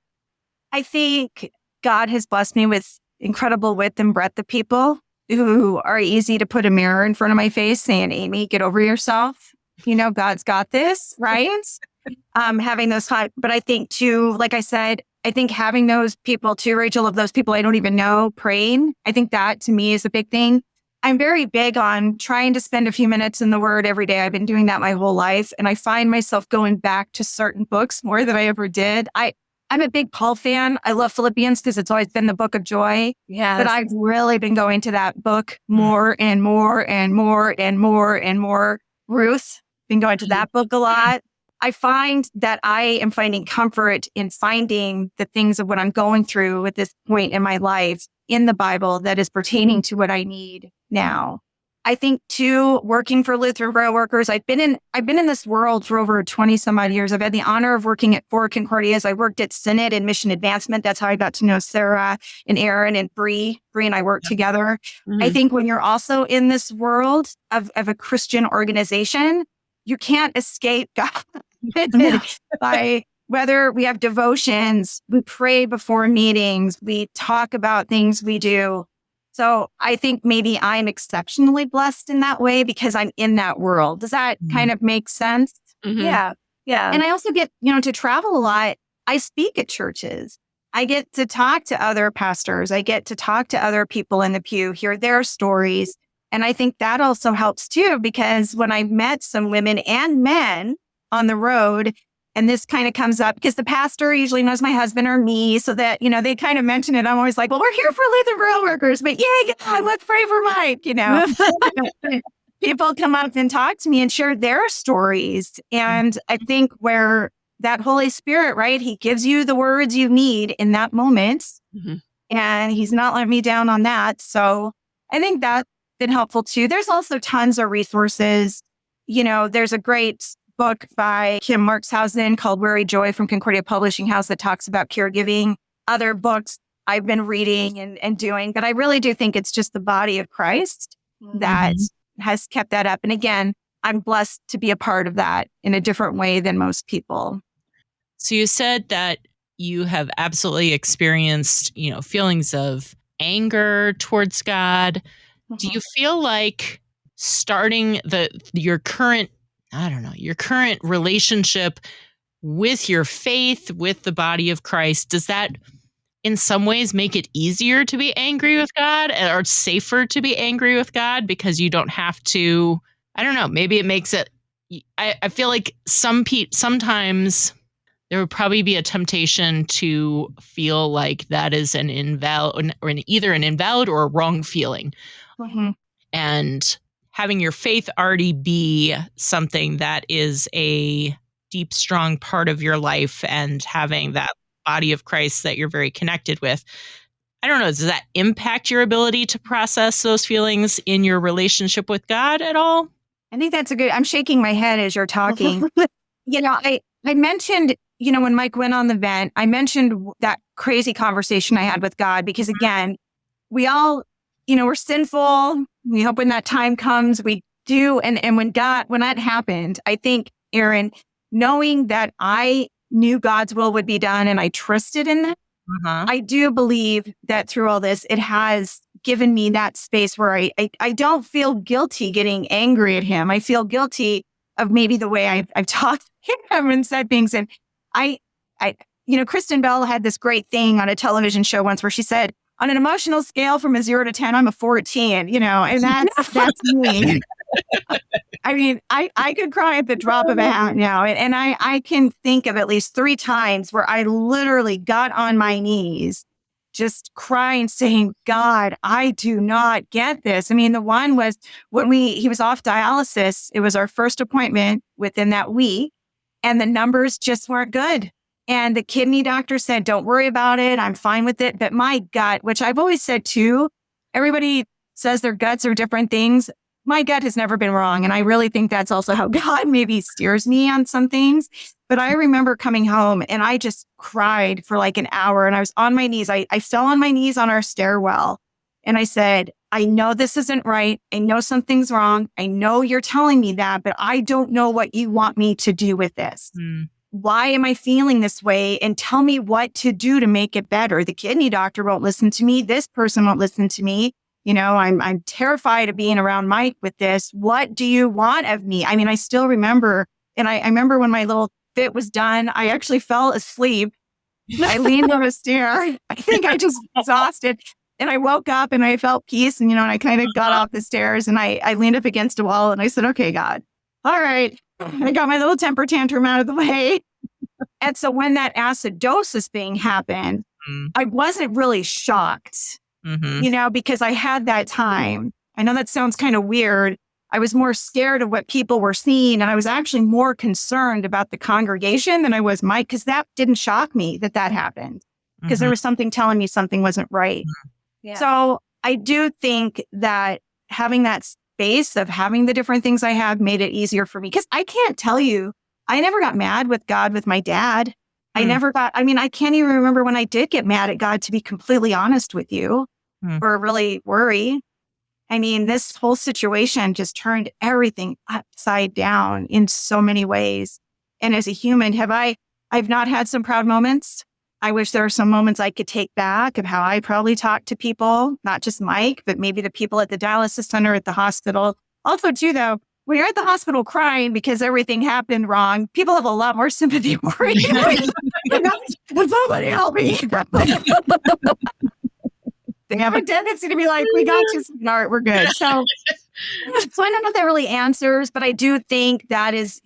I think God has blessed me with incredible width and breadth of people who are easy to put a mirror in front of my face saying, Amy, get over yourself. God's got this, right? Having those high, but I think too, like I said, I think having those people too, Rachel, of those people I don't even know praying, I think that to me is a big thing. I'm very big on trying to spend a few minutes in the Word every day. I've been doing that my whole life. And I find myself going back to certain books more than I ever did. I'm a big Paul fan. I love Philippians because it's always been the book of joy. Yeah. But I've really been going to that book more and more and more and more and more. Ruth, been going to that book a lot. I find that I am finding comfort in finding the things of what I'm going through at this point in my life in the Bible that is pertaining to what I need now. I think too, working for Lutheran Braille Workers, I've been in this world for over 20 some odd years. I've had the honor of working at 4 Concordias. I worked at Synod and Mission Advancement. That's how I got to know Sarah and Aaron and Bree. Bree and I worked together. I think when you're also in this world of a Christian organization, you can't escape God by whether we have devotions, we pray before meetings, we talk about things we do. So I think maybe I'm exceptionally blessed in that way because I'm in that world. Does that kind of make sense? Yeah. Yeah. And I also get, to travel a lot. I speak at churches. I get to talk to other pastors. I get to talk to other people in the pew, hear their stories. And I think that also helps too, because when I met some women and men on the road, and this kind of comes up because the pastor usually knows my husband or me, so that, they kind of mention it. I'm always like, well, we're here for Lutheran Braille Workers, but let's pray for Mike, People come up and talk to me and share their stories. And I think where that Holy Spirit, right, he gives you the words you need in that moment. And he's not letting me down on that. So I think that's been helpful too. There's also tons of resources. There's a great book by Kim Marxhausen called Weary Joy from Concordia Publishing House that talks about caregiving. Other books I've been reading and doing, but I really do think it's just the body of Christ that has kept that up. And again, I'm blessed to be a part of that in a different way than most people. So you said that you have absolutely experienced, feelings of anger towards God. Do you feel like starting your current relationship with your faith, with the body of Christ, does that in some ways make it easier to be angry with God or safer to be angry with God because you don't have to, maybe it makes it, I feel like sometimes there would probably be a temptation to feel like that is an invalid or either an invalid or a wrong feeling. And having your faith already be something that is a deep, strong part of your life and having that body of Christ that you're very connected with. I don't know, does that impact your ability to process those feelings in your relationship with God at all? I think that's I'm shaking my head as you're talking. I mentioned, when Mike went on the vent, I mentioned that crazy conversation I had with God because again, we all, we're sinful. We hope when that time comes, we do. And when that happened, I think, Aaron, knowing that I knew God's will would be done and I trusted in that, I do believe that through all this, it has given me that space where I don't feel guilty getting angry at him. I feel guilty of maybe the way I've talked to him and said things. And Kristen Bell had this great thing on a television show once where she said, on an emotional scale from a 0 to 10, I'm a 14, and that's me. I mean, I could cry at the drop of a hat now. And I can think of at least 3 times where I literally got on my knees, just crying, saying, God, I do not get this. I mean, the one was when he was off dialysis. It was our first appointment within that week, and the numbers just weren't good. And the kidney doctor said, don't worry about it. I'm fine with it. But my gut, which I've always said too, everybody says their guts are different things. My gut has never been wrong. And I really think that's also how God maybe steers me on some things. But I remember coming home and I just cried for like an hour, and I was on my knees. I fell on my knees on our stairwell. And I said, I know this isn't right. I know something's wrong. I know you're telling me that, but I don't know what you want me to do with this. Why am I feeling this way? And tell me what to do to make it better. The kidney doctor won't listen to me. This person won't listen to me. I'm terrified of being around Mike with this. What do you want of me? I mean, I still remember, and I remember when my little fit was done, I actually fell asleep. I leaned on a stair. I think I just exhausted. And I woke up and I felt peace. And, and I kind of got off the stairs and I leaned up against a wall and I said, okay, God, all right. I got my little temper tantrum out of the way. And so when that acidosis thing happened, I wasn't really shocked, because I had that time. I know that sounds kind of weird. I was more scared of what people were seeing. And I was actually more concerned about the congregation than I was Mike, because that didn't shock me that happened, because there was something telling me something wasn't right. Yeah. So I do think that having that space of having the different things I have made it easier for me, because I can't tell you, I never got mad with God with my dad. I can't even remember when I did get mad at God, to be completely honest with you, or really worry. I mean, this whole situation just turned everything upside down in so many ways. And as a human, I've not had some proud moments. I wish there were some moments I could take back of how I probably talked to people, not just Mike, but maybe the people at the dialysis center, at the hospital. Also, too, though, when you're at the hospital crying because everything happened wrong, people have a lot more sympathy for you. Somebody help me. They have a tendency to be like, we got you, sweetheart, we're good. So I don't know if that really answers, but I do think that is,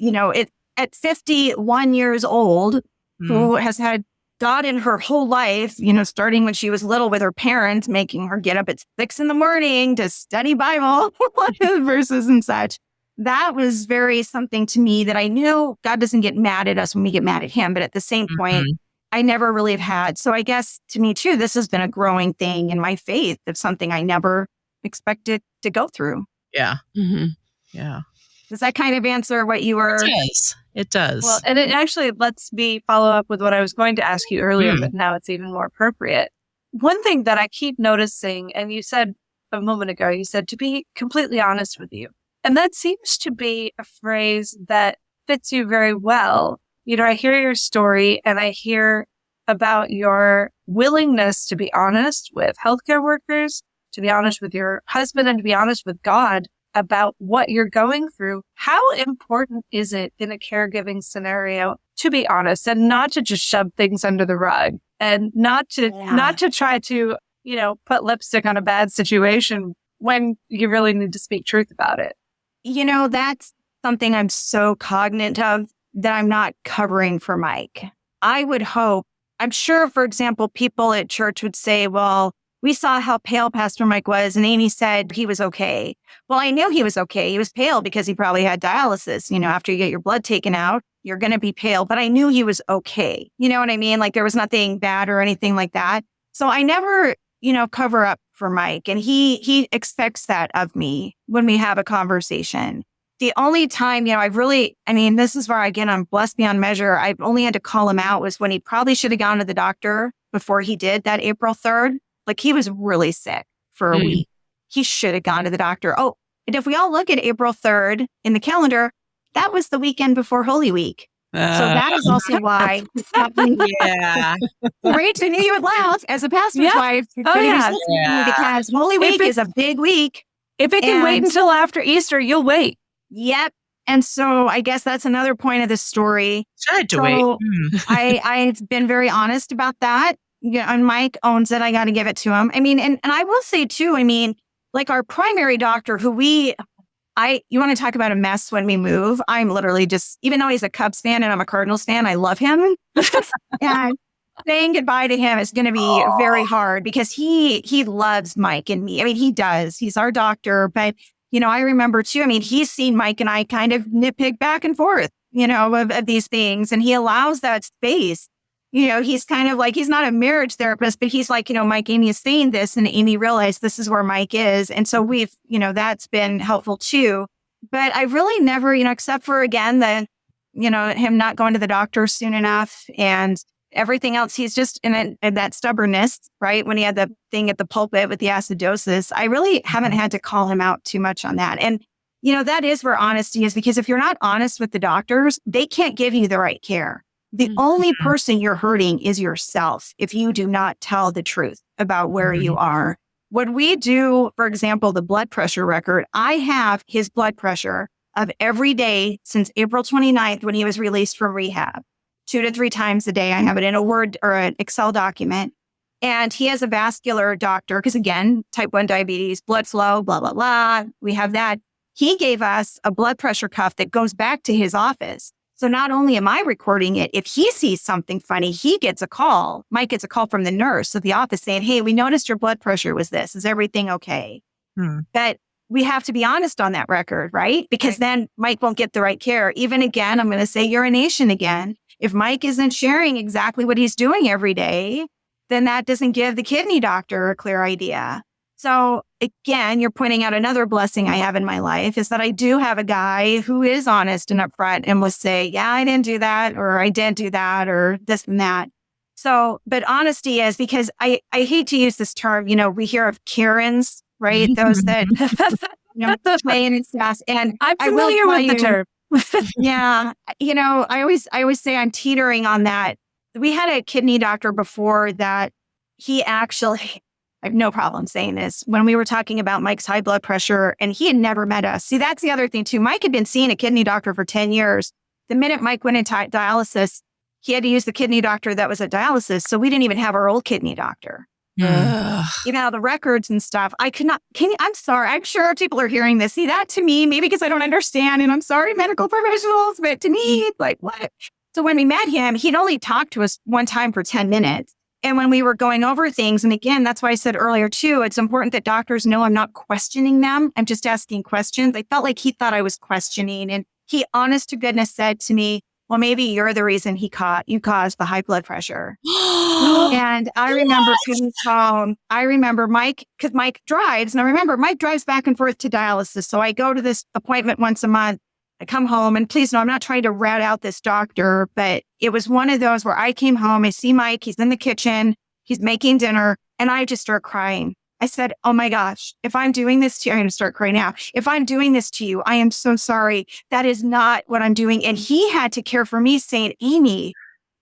at 51 years old, who has had God in her whole life, starting when she was little with her parents, making her get up at 6 a.m. to study Bible verses and such. That was very something to me that I knew God doesn't get mad at us when we get mad at him. But at the same point, I never really have had. So I guess to me too, this has been a growing thing in my faith of something I never expected to go through. Yeah. Yeah. Does that kind of answer what you were? It does. Well, and it actually lets me follow up with what I was going to ask you earlier, but now it's even more appropriate. One thing that I keep noticing, and you said a moment ago, you said to be completely honest with you. And that seems to be a phrase that fits you very well. I hear your story and I hear about your willingness to be honest with healthcare workers, to be honest with your husband, and to be honest with God about what you're going through. How important is it in a caregiving scenario to be honest and not to just shove things under the rug and not to try to, put lipstick on a bad situation when you really need to speak truth about it? That's something I'm so cognizant of that I'm not covering for Mike. I would hope, I'm sure, for example, people at church would say, well, we saw how pale Pastor Mike was, and Amy said he was okay. Well, I knew he was okay. He was pale because he probably had dialysis. After you get your blood taken out, you're going to be pale. But I knew he was okay. You know what I mean? Like there was nothing bad or anything like that. So I never, cover up for Mike. And he expects that of me when we have a conversation. The only time, this is where, again, I'm blessed beyond measure. I've only had to call him out was when he probably should have gone to the doctor before he did that April 3rd. Like he was really sick for a week. He should have gone to the doctor. Oh, and if we all look at April 3rd in the calendar, that was the weekend before Holy Week. So that is also why. Yeah. Rach, I knew you would laugh as a pastor's wife. Because Holy Week is a big week. If it can wait until after Easter, you'll wait. Yep. And so I guess that's another point of the story. So I had to wait. I've been very honest about that. Yeah, and Mike owns it. I got to give it to him. I mean, and I will say too, I mean, like our primary doctor who you want to talk about a mess when we move. I'm literally just, even though he's a Cubs fan and I'm a Cardinals fan, I love him. And saying goodbye to him is going to be very hard because he loves Mike and me. I mean, he does. He's our doctor, but I remember too, I mean, he's seen Mike and I kind of nitpick back and forth, of these things. And he allows that space. He's kind of like, he's not a marriage therapist, but he's like, Mike, Amy is saying this, and Amy realized this is where Mike is. And so we've, that's been helpful too. But I really never, except for, again, him not going to the doctor soon enough and everything else, he's just in that stubbornness, right? When he had the thing at the pulpit with the acidosis, I really haven't had to call him out too much on that. And, that is where honesty is, because if you're not honest with the doctors, they can't give you the right care. The only person you're hurting is yourself if you do not tell the truth about where you are. When we do, for example, the blood pressure record, I have his blood pressure of every day since April 29th when he was released from rehab. 2 to 3 times a day. I have it in a Word or an Excel document. And he has a vascular doctor because, again, type 1 diabetes, blood flow, blah, blah, blah. We have that. He gave us a blood pressure cuff that goes back to his office. So not only am I recording it, if he sees something funny, he gets a call. Mike gets a call from the nurse of the office saying, hey, we noticed your blood pressure was this. Is everything okay? But we have to be honest on that record, right? Because then Mike won't get the right care. Even again, I'm going to say urination again. If Mike isn't sharing exactly what he's doing every day, then that doesn't give the kidney doctor a clear idea. So again, you're pointing out another blessing I have in my life is that I do have a guy who is honest and upfront and will say, yeah, I didn't do that, or I didn't do that, or this and that. So, but honesty is, because I hate to use this term, we hear of Karens, right? Those that, explain and stuff. And I'm familiar with the term. Yeah. I always say I'm teetering on that. We had a kidney doctor before that he actually, I have no problem saying this, when we were talking about Mike's high blood pressure and he had never met us. See, that's the other thing too. Mike had been seeing a kidney doctor for 10 years. The minute Mike went into dialysis, he had to use the kidney doctor that was at dialysis. So we didn't even have our old kidney doctor. The records and stuff. I could not, I'm sorry. I'm sure people are hearing this. See, that to me, maybe because I don't understand, and I'm sorry, medical professionals, but to me, like, what? So when we met him, he'd only talked to us one time for 10 minutes. And when we were going over things, and again, that's why I said earlier too, it's important that doctors know I'm not questioning them. I'm just asking questions. I felt like he thought I was questioning. And he, honest to goodness, said to me, well, maybe you're the reason you caused the high blood pressure. And I remember coming home. I remember Mike, because Mike drives. And I remember Mike drives back and forth to dialysis. So I go to this appointment once a month. I come home, and please know, I'm not trying to rat out this doctor, but it was one of those where I came home, I see Mike, he's in the kitchen, he's making dinner, and I just start crying. I said, oh my gosh, if I'm doing this to you, I'm going to start crying now. If I'm doing this to you, I am so sorry. That is not what I'm doing. And he had to care for me, saying, Amy,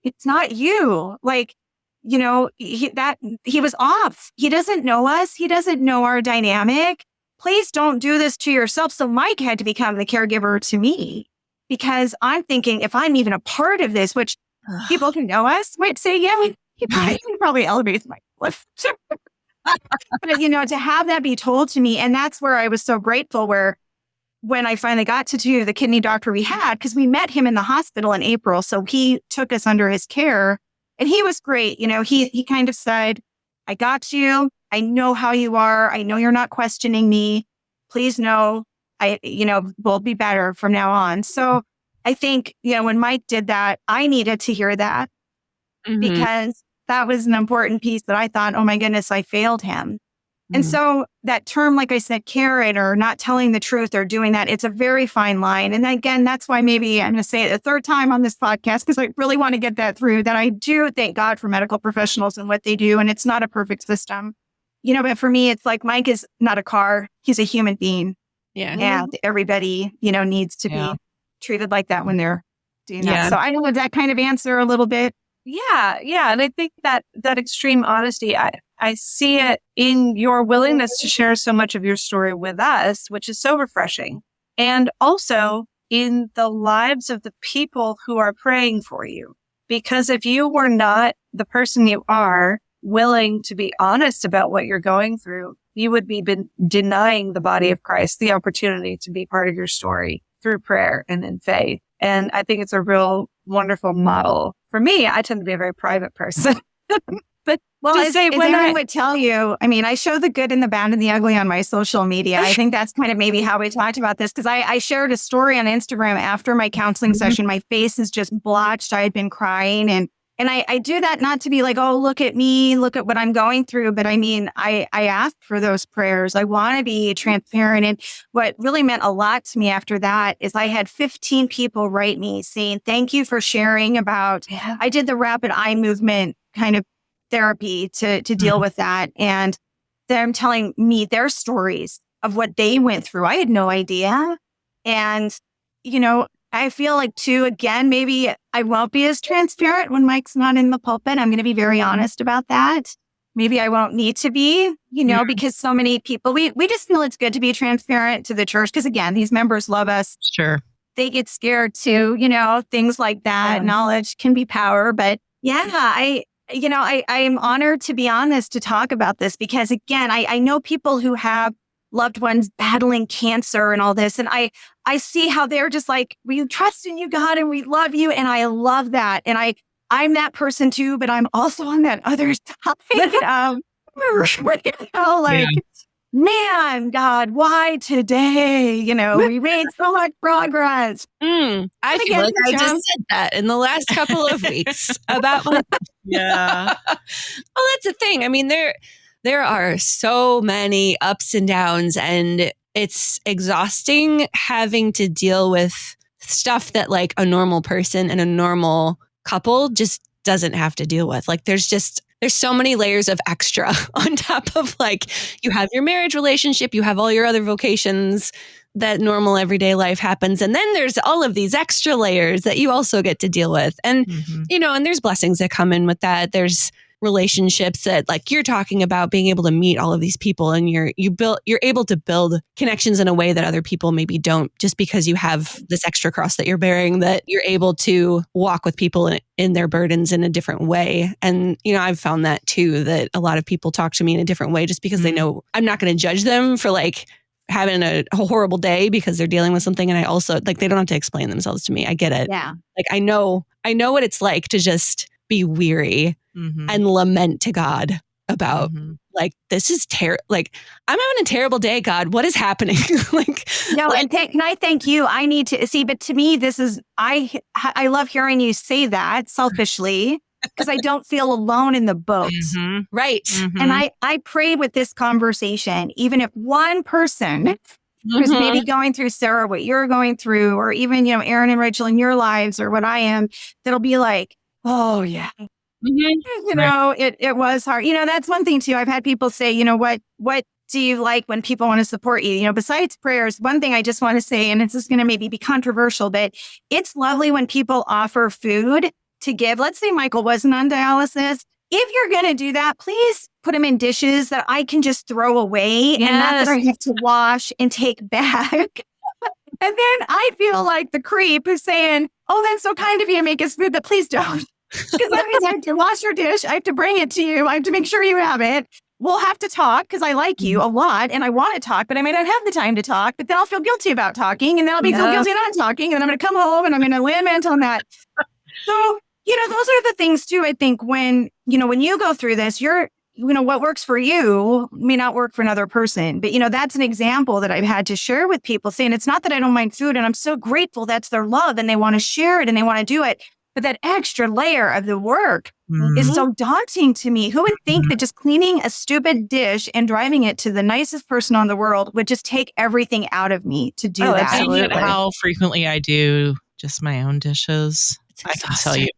it's not you. Like, he was off. He doesn't know us. He doesn't know our dynamic. Please don't do this to yourself. So Mike had to become the caregiver to me, because I'm thinking, if I'm even a part of this, which people who know us might say, yeah, he probably elevates my life. But, to have that be told to me, and that's where I was so grateful, where when I finally got to do the kidney doctor we had, because we met him in the hospital in April. So he took us under his care, and he was great. He kind of said, I got you. I know how you are. I know you're not questioning me. Please know, we'll be better from now on. So I think, when Mike did that, I needed to hear that because that was an important piece that I thought, oh my goodness, I failed him. And so that term, like I said, Karen, or not telling the truth or doing that, it's a very fine line. And again, that's why maybe I'm going to say it a third time on this podcast, because I really want to get that through, that I do thank God for medical professionals and what they do. And it's not a perfect system. But for me, it's like Mike is not a car. He's a human being. Yeah. And everybody, needs to be treated like that when they're doing that. So I know that kind of answer a little bit. Yeah. And I think that extreme honesty, I see it in your willingness to share so much of your story with us, which is so refreshing. And also in the lives of the people who are praying for you. Because if you were not the person you are, willing to be honest about what you're going through, you would be denying the body of Christ the opportunity to be part of your story through prayer and in faith. And I think it's a real wonderful model. For me, I tend to be a very private person. But as Aaron would tell you, I mean, I show the good and the bad and the ugly on my social media. I think that's kind of maybe how we talked about this, because I shared a story on Instagram after my counseling session. My face is just blotched. I had been crying. And I do that not to be like, oh, look at me, look at what I'm going through. But I mean, I asked for those prayers. I want to be transparent. And what really meant a lot to me after that is I had 15 people write me saying, thank you for sharing about, I did the rapid eye movement kind of therapy to deal with that. And them telling me their stories of what they went through. I had no idea. And, I feel like too, again, maybe I won't be as transparent when Mike's not in the pulpit. I'm going to be very honest about that. Maybe I won't need to be, because so many people, we just feel it's good to be transparent to the church. Because again, these members love us. Sure. They get scared too, things like that. Knowledge can be power. But yeah, I am honored to be on this, to talk about this, because again, I know people who have loved ones battling cancer and all this. And I see how they're just like, we trust in you, God, and we love you. And I love that. And I'm that person too, but I'm also on that other side. Man, God, why today? We made so much progress. I feel like I just said that in the last couple of weeks about my... Yeah. Well, that's the thing. I mean, there are so many ups and downs, and it's exhausting having to deal with stuff that like a normal person and a normal couple just doesn't have to deal with. Like there's so many layers of extra on top of like, you have your marriage relationship, you have all your other vocations, that normal everyday life happens. And then there's all of these extra layers that you also get to deal with. And, and there's blessings that come in with that. There's relationships that like you're talking about, being able to meet all of these people, and you're able to build connections in a way that other people maybe don't, just because you have this extra cross that you're bearing, that you're able to walk with people in their burdens in a different way. And, I've found that too, that a lot of people talk to me in a different way just because they know I'm not going to judge them for like having a horrible day because they're dealing with something. And I also like, they don't have to explain themselves to me. I get it. Yeah. Like I know what it's like to just be weary and lament to God about like, this is like, I'm having a terrible day, God. What is happening? And can I thank you? I need to see, but to me, this is, I love hearing you say that selfishly, because I don't feel alone in the boat. Right. And I pray with this conversation, even if one person who's maybe going through, Sarah, what you're going through, or even, Aaron and Rachel in your lives, or what I am, that'll be like, oh yeah. It was hard. That's one thing too. I've had people say, what do you like when people want to support you? Besides prayers, one thing I just want to say, and it's just going to maybe be controversial, but it's lovely when people offer food to give. Let's say Michael wasn't on dialysis. If you're going to do that, please put them in dishes that I can just throw away and not that I have to wash and take back. And then I feel like the creep who's saying, oh, that's so kind of you to make us food, but please don't. Because that means I have to wash your dish. I have to bring it to you. I have to make sure you have it. We'll have to talk because I like you a lot and I want to talk, but I may not have the time to talk, but then I'll feel guilty about talking, and then I'll be feel guilty not talking, and I'm going to come home and I'm going to lament on that. So, those are the things too, I think, when you go through this, what works for you may not work for another person. But, that's an example that I've had to share with people, saying it's not that I don't mind food, and I'm so grateful that's their love and they want to share it and they want to do it. But that extra layer of the work is so daunting to me. Who would think that just cleaning a stupid dish and driving it to the nicest person on the world would just take everything out of me to do that? Absolutely. How frequently I do just my own dishes. I can tell you.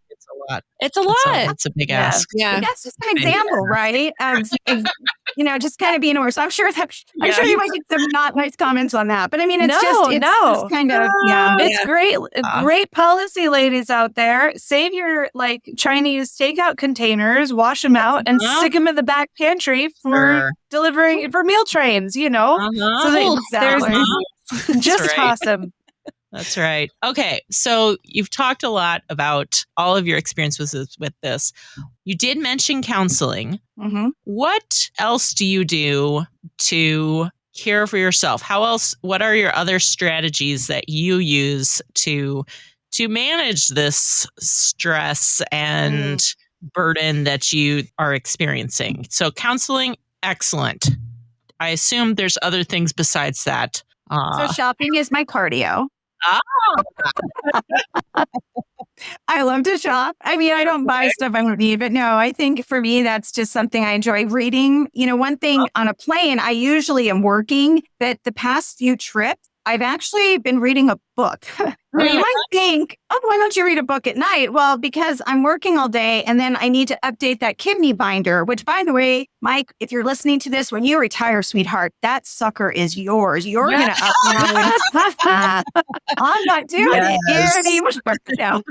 It's a lot. It's a big ask. Yeah. That's just an example, right? Just kind of being aware. So I'm sure you might get some not nice comments on that. But I mean, it's just kind of, It's great. Great policy, ladies out there. Save your Chinese takeout containers, wash them out, and stick them in the back pantry for delivering for meal trains, So there's just toss them. That's right. Okay. So you've talked a lot about all of your experiences with this. You did mention counseling. Mm-hmm. What else do you do to care for yourself? What are your other strategies that you use to manage this stress and burden that you are experiencing? So counseling, excellent. I assume there's other things besides that. So shopping is my cardio. I love to shop. I mean, I don't buy stuff I don't need, but no, I think for me, that's just something I enjoy reading. One thing on a plane, I usually am working, but the past few trips, I've actually been reading a book. Now, you might think, why don't you read a book at night? Well, because I'm working all day and then I need to update that kidney binder, which, by the way, Mike, if you're listening to this, when you retire, sweetheart, that sucker is yours. You're going to upload it. I'm not doing it here anymore. No.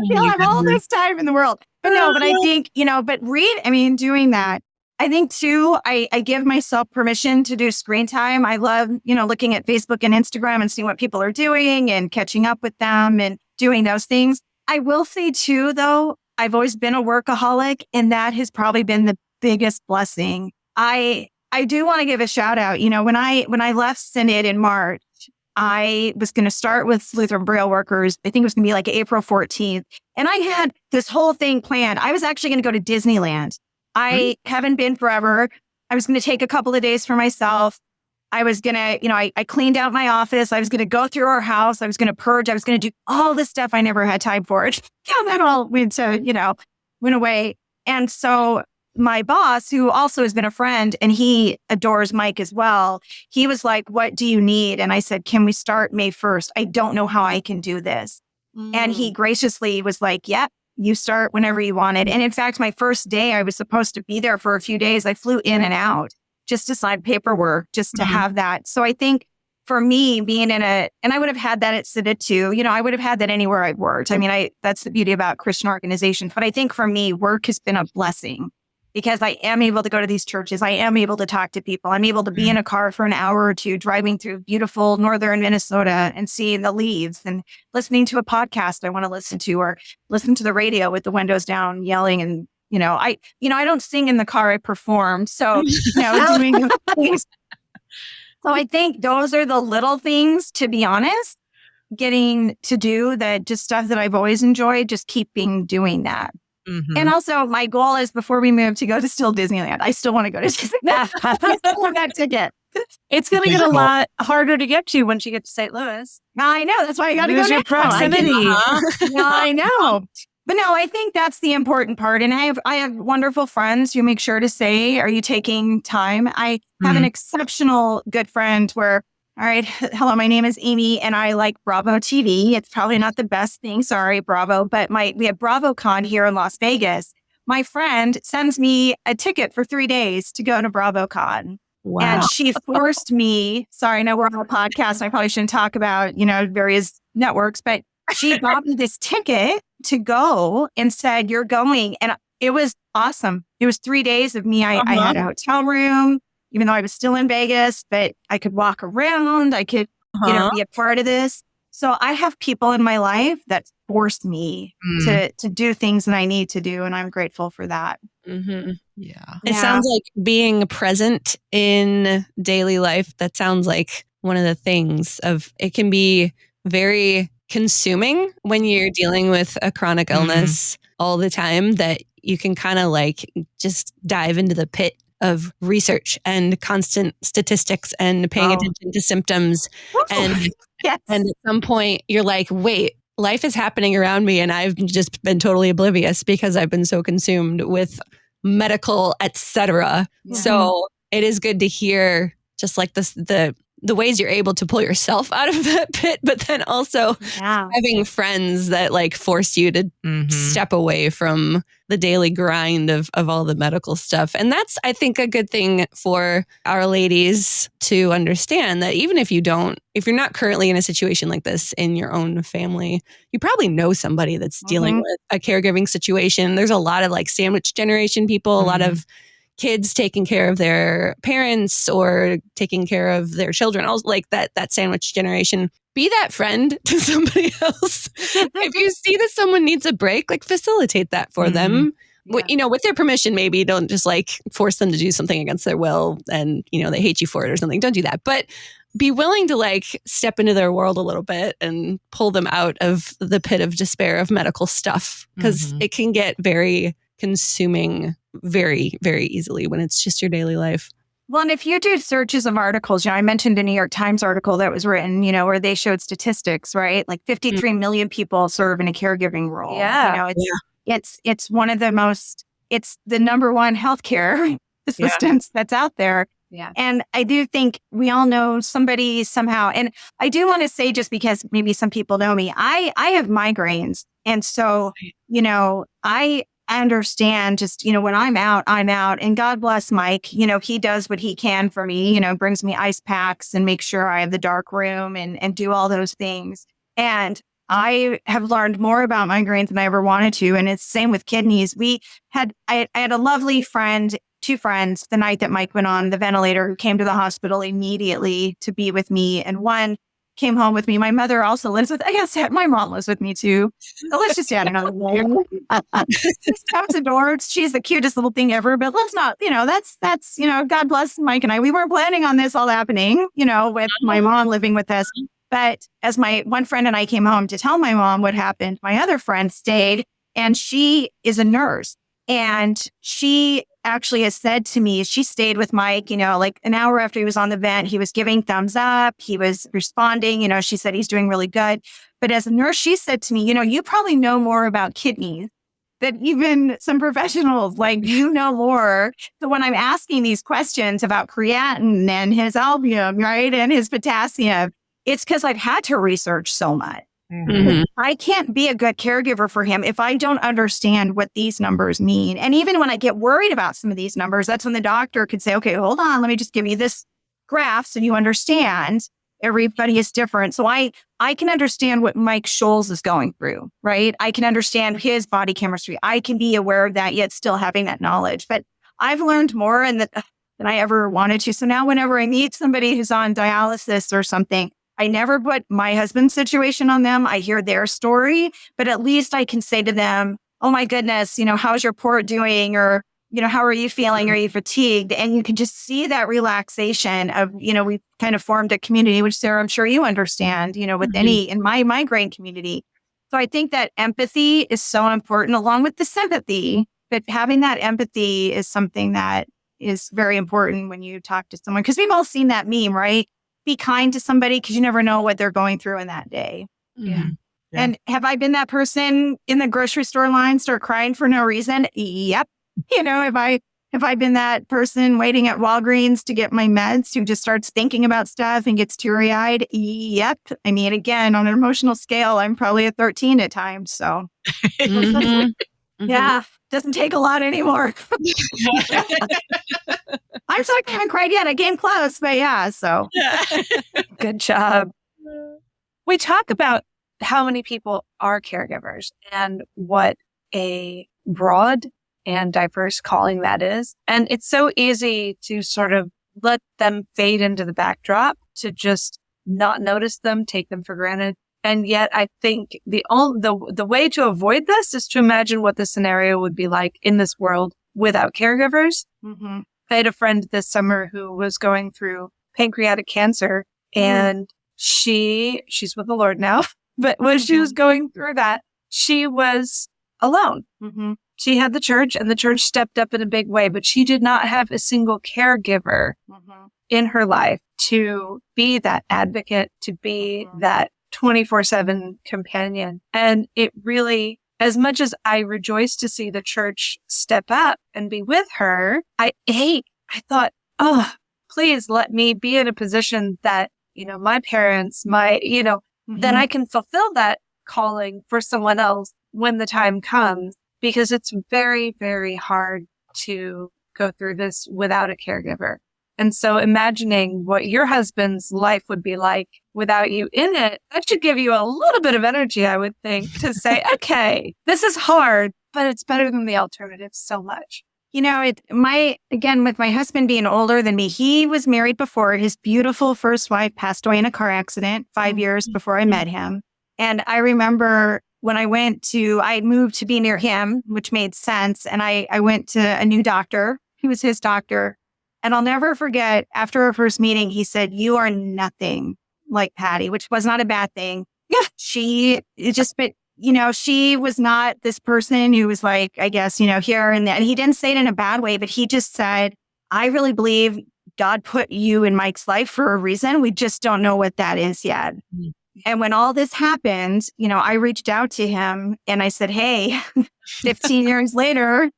You'll have all this time in the world. But no, but I think, doing that. I think too, I give myself permission to do screen time. I love, looking at Facebook and Instagram and seeing what people are doing and catching up with them and doing those things. I will say too, though, I've always been a workaholic and that has probably been the biggest blessing. I do want to give a shout out. When I left Synod in March, I was going to start with Lutheran Braille Workers. I think it was going to be like April 14th. And I had this whole thing planned. I was actually going to go to Disneyland. I haven't been forever. I was going to take a couple of days for myself. I was going to, I cleaned out my office. I was going to go through our house. I was going to purge. I was going to do all this stuff I never had time for. That all went away. And so my boss, who also has been a friend and he adores Mike as well, he was like, what do you need? And I said, can we start May 1st? I don't know how I can do this. And he graciously was like, yeah. You start whenever you wanted. And in fact, my first day, I was supposed to be there for a few days. I flew in and out just to sign paperwork, just to have that. So I think for me, being and I would have had that at Synod too. I would have had that anywhere I've worked. I mean, that's the beauty about Christian organizations. But I think for me, work has been a blessing because I am able to go to these churches. I am able to talk to people. I'm able to be in a car for an hour or two, driving through beautiful northern Minnesota and seeing the leaves and listening to a podcast I want to listen to, or listen to the radio with the windows down, yelling. And, I don't sing in the car, I perform. So, doing things. So I think those are the little things, to be honest, getting to do that, just stuff that I've always enjoyed, just keeping doing that. And also my goal is before we move to go to still Disneyland. I still want to go to Disneyland. I still want that ticket. It's going to get a lot harder to get to once you get to St. Louis. I know. That's why I got to go your now. proximity. I know. But no, I think that's the important part. And I have wonderful friends who make sure to say, are you taking time? I have an exceptional good friend where, all right, hello, my name is Amy and I like Bravo TV. It's probably not the best thing. Sorry, Bravo. But we have BravoCon here in Las Vegas. My friend sends me a ticket for 3 days to go to BravoCon. Wow. And she forced me, sorry, I know we're on a podcast. And I probably shouldn't talk about, various networks, but she bought me this ticket to go and said, you're going. And it was awesome. It was 3 days of me. I had a hotel room, even though I was still in Vegas, but I could walk around. I could, be a part of this. So I have people in my life that force me to do things that I need to do. And I'm grateful for that. Yeah. It sounds like being present in daily life. That sounds like one of the things it can be very consuming when you're dealing with a chronic illness all the time, that you can kind of just dive into the pit of research and constant statistics and paying attention to symptoms. And at some point you're like, wait, life is happening around me and I've just been totally oblivious because I've been so consumed with medical, etc. So it is good to hear just like this, the ways you're able to pull yourself out of that pit, but then also having friends that force you to step away from the daily grind of all the medical stuff. And that's, I think, a good thing for our ladies to understand, that even if you're not currently in a situation like this in your own family, you probably know somebody that's dealing with a caregiving situation. There's a lot of sandwich generation people, a lot of kids taking care of their parents or taking care of their children, all that sandwich generation. be that friend to somebody else. If you see that someone needs a break, like facilitate that for them. Yeah. With their permission, maybe don't just like force them to do something against their will and, they hate you for it or something. Don't do that. But be willing to like step into their world a little bit and pull them out of the pit of despair of medical stuff, because it can get very consuming very, very easily when it's just your daily life. Well, and if you do searches of articles, I mentioned a New York Times article that was written, where they showed statistics, right? Like 53 million people serve in a caregiving role. Yeah. It's one of the most, it's the number one healthcare assistance that's out there. Yeah. And I do think we all know somebody somehow. And I do want to say, just because maybe some people know me, I have migraines. And so, I understand just, when I'm out. And God bless Mike, he does what he can for me, brings me ice packs and makes sure I have the dark room and do all those things. And I have learned more about migraines than I ever wanted to. And it's the same with kidneys. I had a lovely friend, two friends, the night that Mike went on the ventilator, who came to the hospital immediately to be with me. And one came home with me. My mother also lives with, I guess my mom lives with me too. So let's just add another layer. She's adored. She's the cutest little thing ever, but let's not, that's, God bless Mike and I. We weren't planning on this all happening, with my mom living with us. But as my one friend and I came home to tell my mom what happened, my other friend stayed, and she is a nurse. And she actually has said to me, she stayed with Mike, like an hour after he was on the vent, he was giving thumbs up. He was responding, she said he's doing really good. But as a nurse, she said to me, you probably know more about kidneys than even some professionals, like know more. So when I'm asking these questions about creatinine and his albumin, right, and his potassium, it's because I've had to research so much. I can't be a good caregiver for him if I don't understand what these numbers mean. And even when I get worried about some of these numbers, that's when the doctor could say, okay, hold on, let me just give you this graph so you understand. Everybody is different. So I can understand what Mike Scholz is going through, right? I can understand his body chemistry. I can be aware of that, yet still having that knowledge. But I've learned more than I ever wanted to. So now whenever I meet somebody who's on dialysis or something, I never put my husband's situation on them. I hear their story, but at least I can say to them, oh my goodness, how's your port doing? Or, how are you feeling? Are you fatigued? And you can just see that relaxation of, we've kind of formed a community, which Sarah, I'm sure you understand, with in my migraine community. So I think that empathy is so important along with the sympathy, but having that empathy is something that is very important when you talk to someone, because we've all seen that meme, right? Be kind to somebody because you never know what they're going through in that day. Yeah. And have I been that person in the grocery store line, start crying for no reason? Yep. Have I been that person waiting at Walgreens to get my meds who just starts thinking about stuff and gets teary-eyed? Yep. I mean, again, on an emotional scale, I'm probably a 13 at times. So yeah, doesn't take a lot anymore. I'm sorry, I haven't cried yet. I came close, but yeah, so. Good job. We talk about how many people are caregivers and what a broad and diverse calling that is. And it's so easy to sort of let them fade into the backdrop, to just not notice them, take them for granted. And yet I think the way to avoid this is to imagine what the scenario would be like in this world without caregivers. I had a friend this summer who was going through pancreatic cancer, and she's with the Lord now, but when she was going through that, she was alone. She had the church, and the church stepped up in a big way, but she did not have a single caregiver in her life to be that advocate, to be that 24/7 companion. And it really, as much as I rejoice to see the church step up and be with her, I thought, oh, please let me be in a position that, my parents, then I can fulfill that calling for someone else when the time comes, because it's very, very hard to go through this without a caregiver. And so imagining what your husband's life would be like without you in it, that should give you a little bit of energy, I would think, to say, okay, this is hard, but it's better than the alternative so much. with my husband being older than me, he was married before. His beautiful first wife passed away in a car accident 5 years before I met him. And I remember when I moved to be near him, which made sense. And I went to a new doctor. He was his doctor. And I'll never forget, after our first meeting, he said, "You are nothing like Patty," which was not a bad thing. She was not this person who was like, I guess, here and there. And he didn't say it in a bad way, but he just said, "I really believe God put you in Mike's life for a reason. We just don't know what that is yet." Mm-hmm. And when all this happened, I reached out to him and I said, "Hey, 15 years later,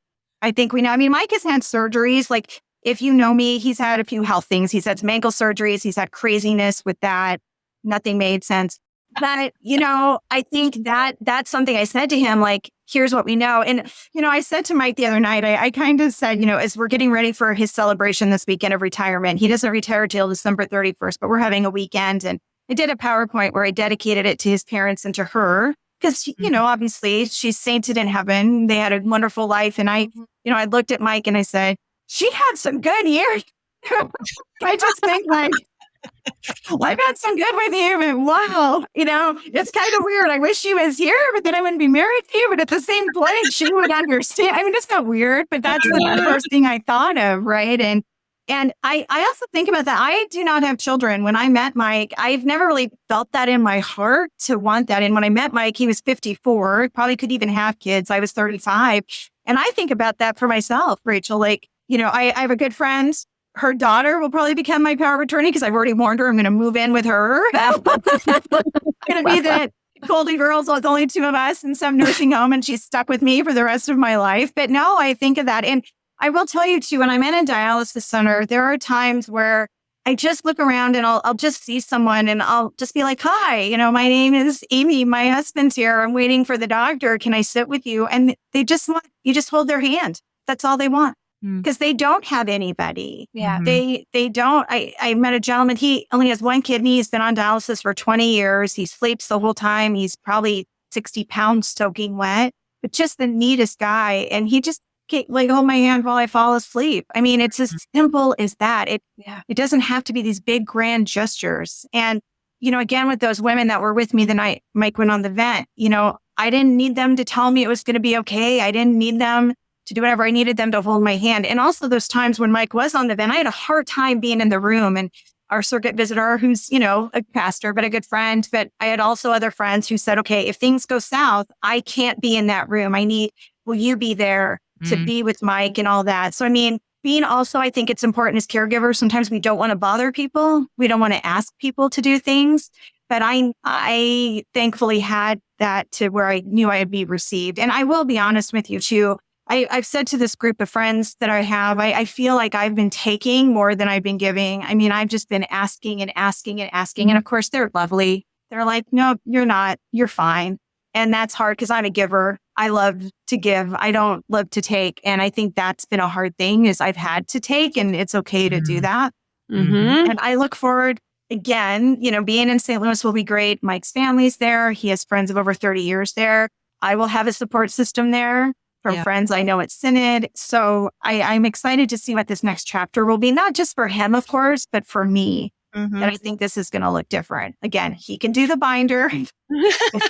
I think we know." I mean, Mike has had surgeries. Like, if you know me, he's had a few health things. He's had some ankle surgeries. He's had craziness with that. Nothing made sense. But, I think that's something I said to him, like, here's what we know. And, I said to Mike the other night, I kind of said, as we're getting ready for his celebration this weekend of retirement, he doesn't retire till December 31st, but we're having a weekend. And I did a PowerPoint where I dedicated it to his parents and to her. Because, obviously she's sainted in heaven. They had a wonderful life. And I looked at Mike and I said, she had some good years. I just think like, I've had some good with you. And wow, it's kind of weird. I wish she was here, but then I wouldn't be married to you. But at the same point, she would understand. I mean, it's not weird, but that's the first thing I thought of. Right. And I also think about that. I do not have children. When I met Mike, I've never really felt that in my heart to want that. And when I met Mike, he was 54, probably could even have kids. I was 35. And I think about that for myself, Rachel. Like, I have a good friend. Her daughter will probably become my power of attorney because I've already warned her I'm going to move in with her. Going to be the Goldie girls with only two of us in some nursing home, and she's stuck with me for the rest of my life. But no, I think of that. And I will tell you too, when I'm in a dialysis center, there are times where I just look around and I'll just see someone and I'll just be like, "Hi, my name is Amy. My husband's here. I'm waiting for the doctor. Can I sit with you?" And they just want, you just hold their hand. That's all they want. Because they don't have anybody. Yeah. They don't. I met a gentleman, he only has one kidney. He's been on dialysis for 20 years. He sleeps the whole time. He's probably 60 pounds soaking wet, but just the neatest guy. And he just hold my hand while I fall asleep. I mean, it's as simple as that. It doesn't have to be these big grand gestures. And, again, with those women that were with me the night Mike went on the vent, I didn't need them to tell me it was going to be okay. I didn't need them to do whatever. I needed them to hold my hand. And also those times when Mike was on the vent, I had a hard time being in the room. And our circuit visitor, who's, a pastor, but a good friend, but I had also other friends who said, "Okay, if things go south, I can't be in that room. Will you be there to be with Mike and all that?" So, I mean, I think it's important as caregivers. Sometimes we don't want to bother people. We don't want to ask people to do things. But I thankfully had that to where I knew I would be received. And I will be honest with you too. I've said to this group of friends that I have, I feel like I've been taking more than I've been giving. I mean, I've just been asking and asking and asking. And of course, they're lovely. They're like, "No, you're not. You're fine." And that's hard because I'm a giver. I love to give. I don't love to take. And I think that's been a hard thing is I've had to take, and it's okay to do that. And I look forward, again, being in St. Louis will be great. Mike's family's there. He has friends of over 30 years there. I will have a support system there from friends I know at Synod. So I'm excited to see what this next chapter will be, not just for him, of course, but for me. And I think this is going to look different. Again, he can do the binder.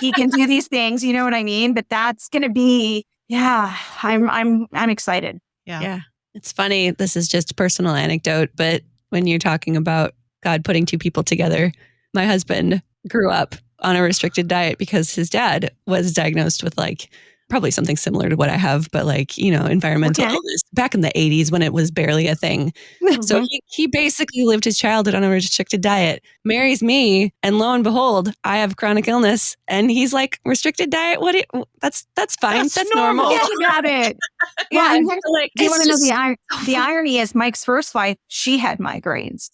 He can do these things, you know what I mean? But that's going to be, I'm excited. Yeah. It's funny. This is just a personal anecdote, but when you're talking about God putting two people together, my husband grew up on a restricted diet because his dad was diagnosed with probably something similar to what I have, but environmental illness back in the 80s when it was barely a thing. So he basically lived his childhood on a restricted diet, marries me, and lo and behold, I have chronic illness. And he's like, "Restricted diet? That's fine. That's normal." Yeah, you got it. Yeah. Do you want to know the irony is Mike's first wife, she had migraines.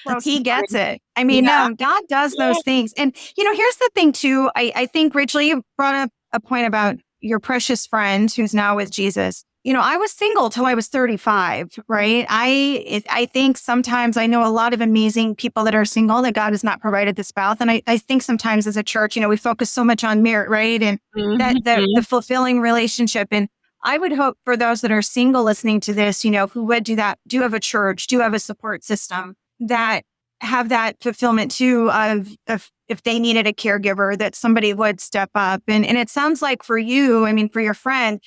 Well, he gets it. I mean, no, God does those things. And, here's the thing too. I think, Rachel, you brought up a point about your precious friend who's now with Jesus. I was single till I was 35, right? I think sometimes I know a lot of amazing people that are single that God has not provided the spouse. And I think sometimes as a church, we focus so much on merit, right? And that the fulfilling relationship. And I would hope for those that are single listening to this, who would do that, do have a church, do have a support system, that have that fulfillment too of if they needed a caregiver, that somebody would step up. And it sounds like for you, for your friend,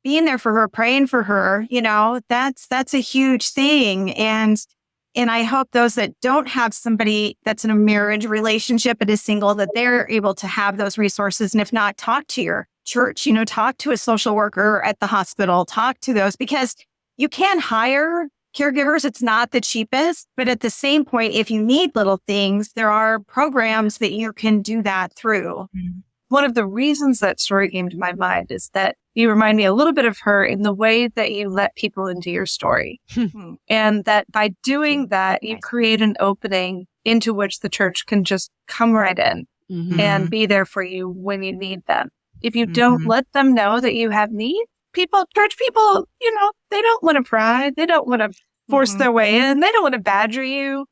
being there for her, praying for her, that's a huge thing. And I hope those that don't have somebody that's in a marriage relationship but is single, that they're able to have those resources. And if not, talk to your church, talk to a social worker at the hospital, talk to those, because you can hire caregivers. It's not the cheapest, but at the same point, if you need little things, there are programs that you can do that through. One of the reasons that story came to my mind is that you remind me a little bit of her in the way that you let people into your story. And that by doing that, you create an opening into which the church can just come right in and be there for you when you need them. If you don't let them know that you have need, church people, they don't want to pry. They don't want to force their way in. They don't want to badger you.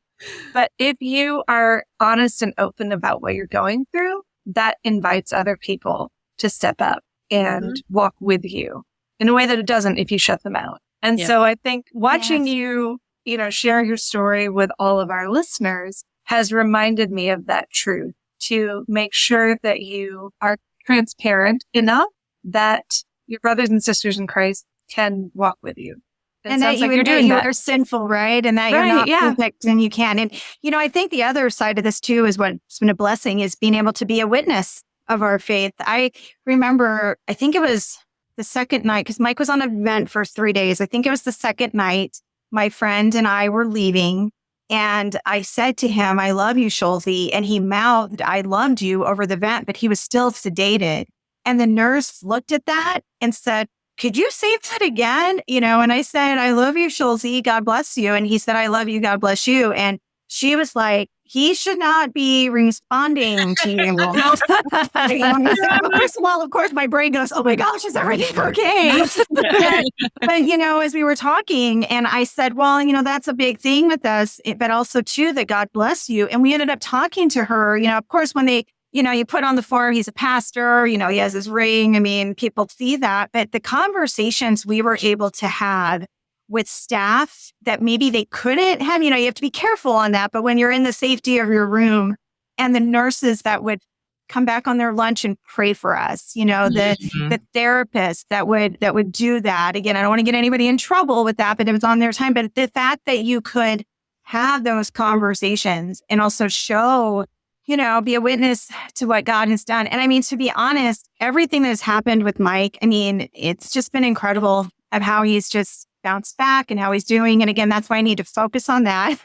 But if you are honest and open about what you're going through, that invites other people to step up and walk with you in a way that it doesn't if you shut them out. And so I think watching you, share your story with all of our listeners has reminded me of that truth, to make sure that you are transparent enough that your brothers and sisters in Christ can walk with you. And that you are sinful, right? And that you're not perfect and you can. And, I think the other side of this too is what's been a blessing is being able to be a witness of our faith. I remember, I think it was the second night, because Mike was on an event for 3 days. I think it was the second night, my friend and I were leaving. And I said to him, "I love you, Scholz." And he mouthed, "I loved you," over the vent, but he was still sedated. And the nurse looked at that and said, "Could you say that again?" And I said, "I love you, Scholz. God bless you." And he said, "I love you. God bless you." And she was like, "He should not be responding to you." Of course, my brain goes, "Oh my gosh, is everything okay?" but, as we were talking, and I said, "Well, that's a big thing with us, but also too, that God bless you." And we ended up talking to her, of course, when they, you put on the form, he's a pastor, he has his ring. People see that. But the conversations we were able to have with staff that maybe they couldn't have, you have to be careful on that. But when you're in the safety of your room, and the nurses that would come back on their lunch and pray for us, the therapists that would do that. Again, I don't want to get anybody in trouble with that, but it was on their time. But the fact that you could have those conversations and also show, be a witness to what God has done. And to be honest, everything that has happened with Mike, it's just been incredible of how he's just bounced back and how he's doing. And again, that's why I need to focus on that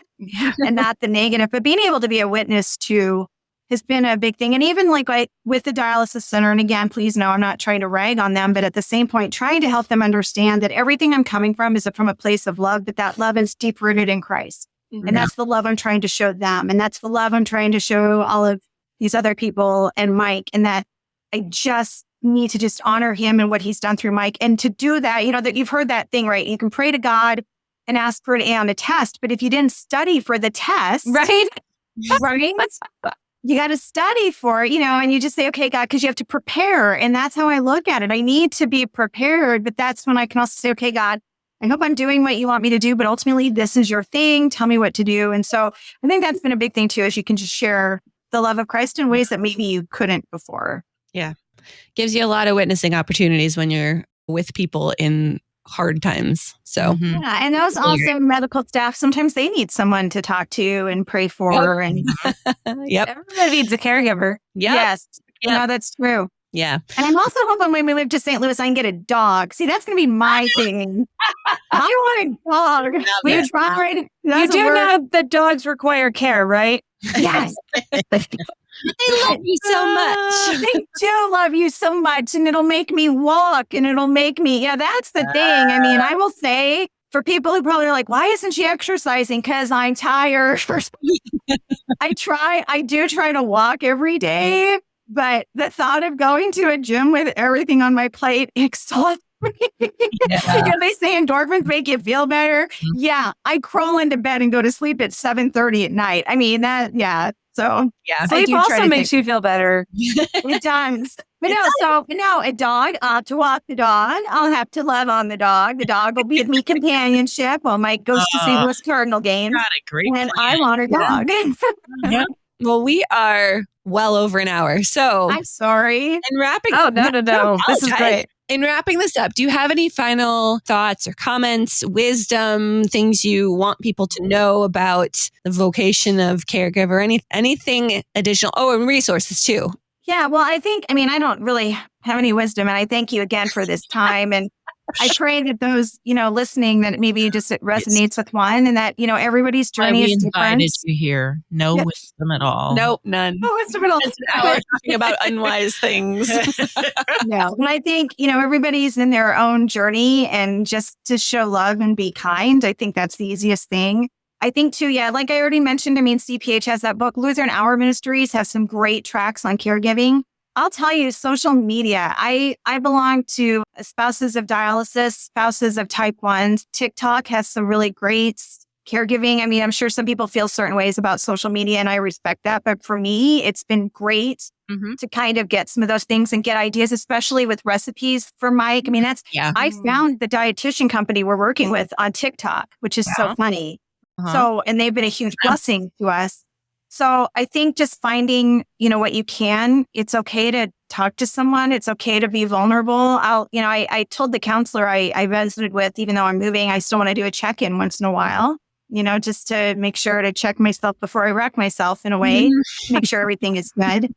and not the negative. But being able to be a witness to has been a big thing. And even like with the dialysis center, and again, please know, I'm not trying to rag on them, but at the same point, trying to help them understand that everything I'm coming from is from a place of love, but that love is deep rooted in Christ. And that's the love I'm trying to show them. And that's the love I'm trying to show all of these other people and Mike, and that I just need to just honor him and what he's done through Mike. And to do that, that you've heard that thing, right? You can pray to God and ask for an A on a test, but if you didn't study for the test, right? You got to study for it, and you just say, "Okay, God," because you have to prepare. And that's how I look at it. I need to be prepared, but that's when I can also say, "Okay, God, I hope I'm doing what you want me to do, but ultimately this is your thing. Tell me what to do." And so I think that's been a big thing too, is you can just share the love of Christ in ways that maybe you couldn't before. Yeah. Gives you a lot of witnessing opportunities when you're with people in hard times. So, yeah. And those awesome medical staff, sometimes they need someone to talk to and pray for. And everybody needs a caregiver. Yes. That's true. Yeah. And I'm also hoping when we move to St. Louis, I can get a dog. See, that's going to be my thing. I want a dog. We tried. You do know that dogs require care, right? Yes. They love you so much. They do love you so much. And it'll make me walk, and it'll make me, that's the thing. I will say, for people who probably are like, "Why isn't she exercising?" Because I'm tired. I do try to walk every day. But the thought of going to a gym with everything on my plate exhausts me. Because they say endorphins make you feel better. Yeah, I crawl into bed and go to sleep at 7:30 at night. So sleep also makes you feel better. It does. But a dog, I'll have to walk the dog. I'll have to love on the dog. The dog will give me companionship while Mike goes to see Louis Cardinal games. Got it. Great. And I want a dog. Yeah. Well, we are well over an hour. So I'm sorry. in wrapping No. This is great. In wrapping this up, do you have any final thoughts or comments, wisdom, things you want people to know about the vocation of caregiver? Anything additional? Oh, and resources too. Yeah, well, I don't really have any wisdom. And I thank you again for this time. And I pray that those, listening, that maybe just it resonates with one, and that, everybody's journey is different. Invited you here. No wisdom at all. Nope, none. No wisdom at all. It's an hour talking about unwise things. No, and I think, everybody's in their own journey, and just to show love and be kind, I think that's the easiest thing. I think too, like I already mentioned, CPH has that book. Lutheran Hour Ministries has some great tracks on caregiving. I'll tell you, social media. I belong to Spouses of Dialysis, Spouses of Type 1. TikTok has some really great caregiving. I'm sure some people feel certain ways about social media, and I respect that. But for me, it's been great to kind of get some of those things and get ideas, especially with recipes for Mike. I found the dietitian company we're working with on TikTok, which is so funny. So, and they've been a huge blessing to us. So I think just finding, what you can. It's okay to talk to someone. It's okay to be vulnerable. I told the counselor I visited with, even though I'm moving, I still want to do a check-in once in a while, just to make sure to check myself before I wreck myself in a way, make sure everything is good.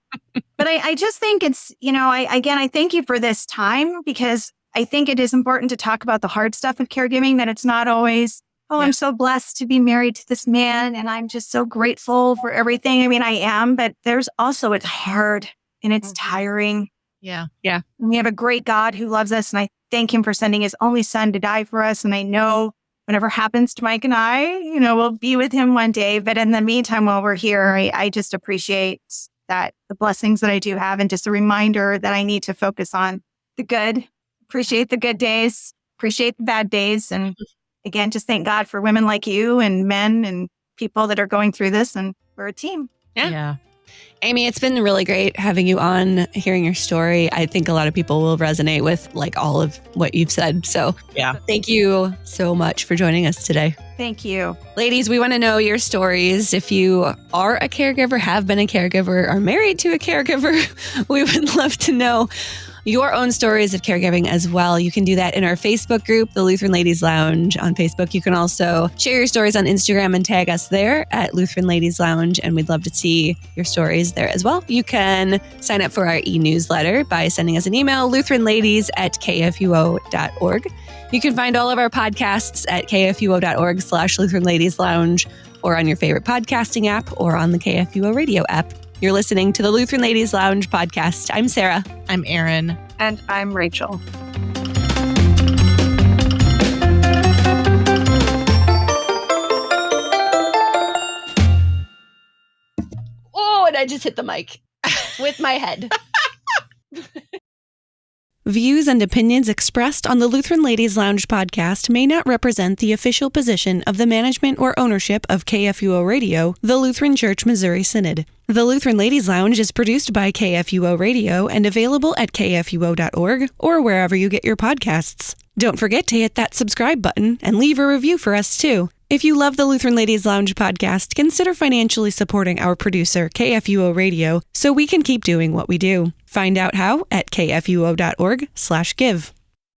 But I just think it's, I thank you for this time, because I think it is important to talk about the hard stuff of caregiving, that it's not always, I'm so blessed to be married to this man, and I'm just so grateful for everything. I am, but there's also, it's hard and it's tiring. Yeah. And we have a great God who loves us, and I thank him for sending his only son to die for us. And I know whatever happens to Mike and I, we'll be with him one day. But in the meantime, while we're here, I just appreciate that, the blessings that I do have, and just a reminder that I need to focus on the good, appreciate the good days, appreciate the bad days. And again, just thank God for women like you and men and people that are going through this, and we're a team. Yeah. Amy, it's been really great having you on, hearing your story. I think a lot of people will resonate with all of what you've said. So thank you so much for joining us today. Thank you. Ladies, we want to know your stories. If you are a caregiver, have been a caregiver, are married to a caregiver, we would love to know your own stories of caregiving as well. You can do that in our Facebook group, the Lutheran Ladies Lounge on Facebook. You can also share your stories on Instagram and tag us there at Lutheran Ladies Lounge, and we'd love to see your stories there as well. You can sign up for our e-newsletter by sending us an email, lutheranladies@kfuo.org. You can find all of our podcasts at kfuo.org/Lutheran Ladies Lounge, or on your favorite podcasting app, or on the KFUO radio app. You're listening to the Lutheran Ladies Lounge podcast. I'm Sarah. I'm Erin. And I'm Rachel. Oh, and I just hit the mic with my head. Views and opinions expressed on the Lutheran Ladies Lounge podcast may not represent the official position of the management or ownership of KFUO Radio, the Lutheran Church Missouri Synod. The Lutheran Ladies Lounge is produced by KFUO Radio and available at kfuo.org or wherever you get your podcasts. Don't forget to hit that subscribe button and leave a review for us too. If you love the Lutheran Ladies Lounge podcast, consider financially supporting our producer, KFUO Radio, so we can keep doing what we do. Find out how at kfuo.org/give.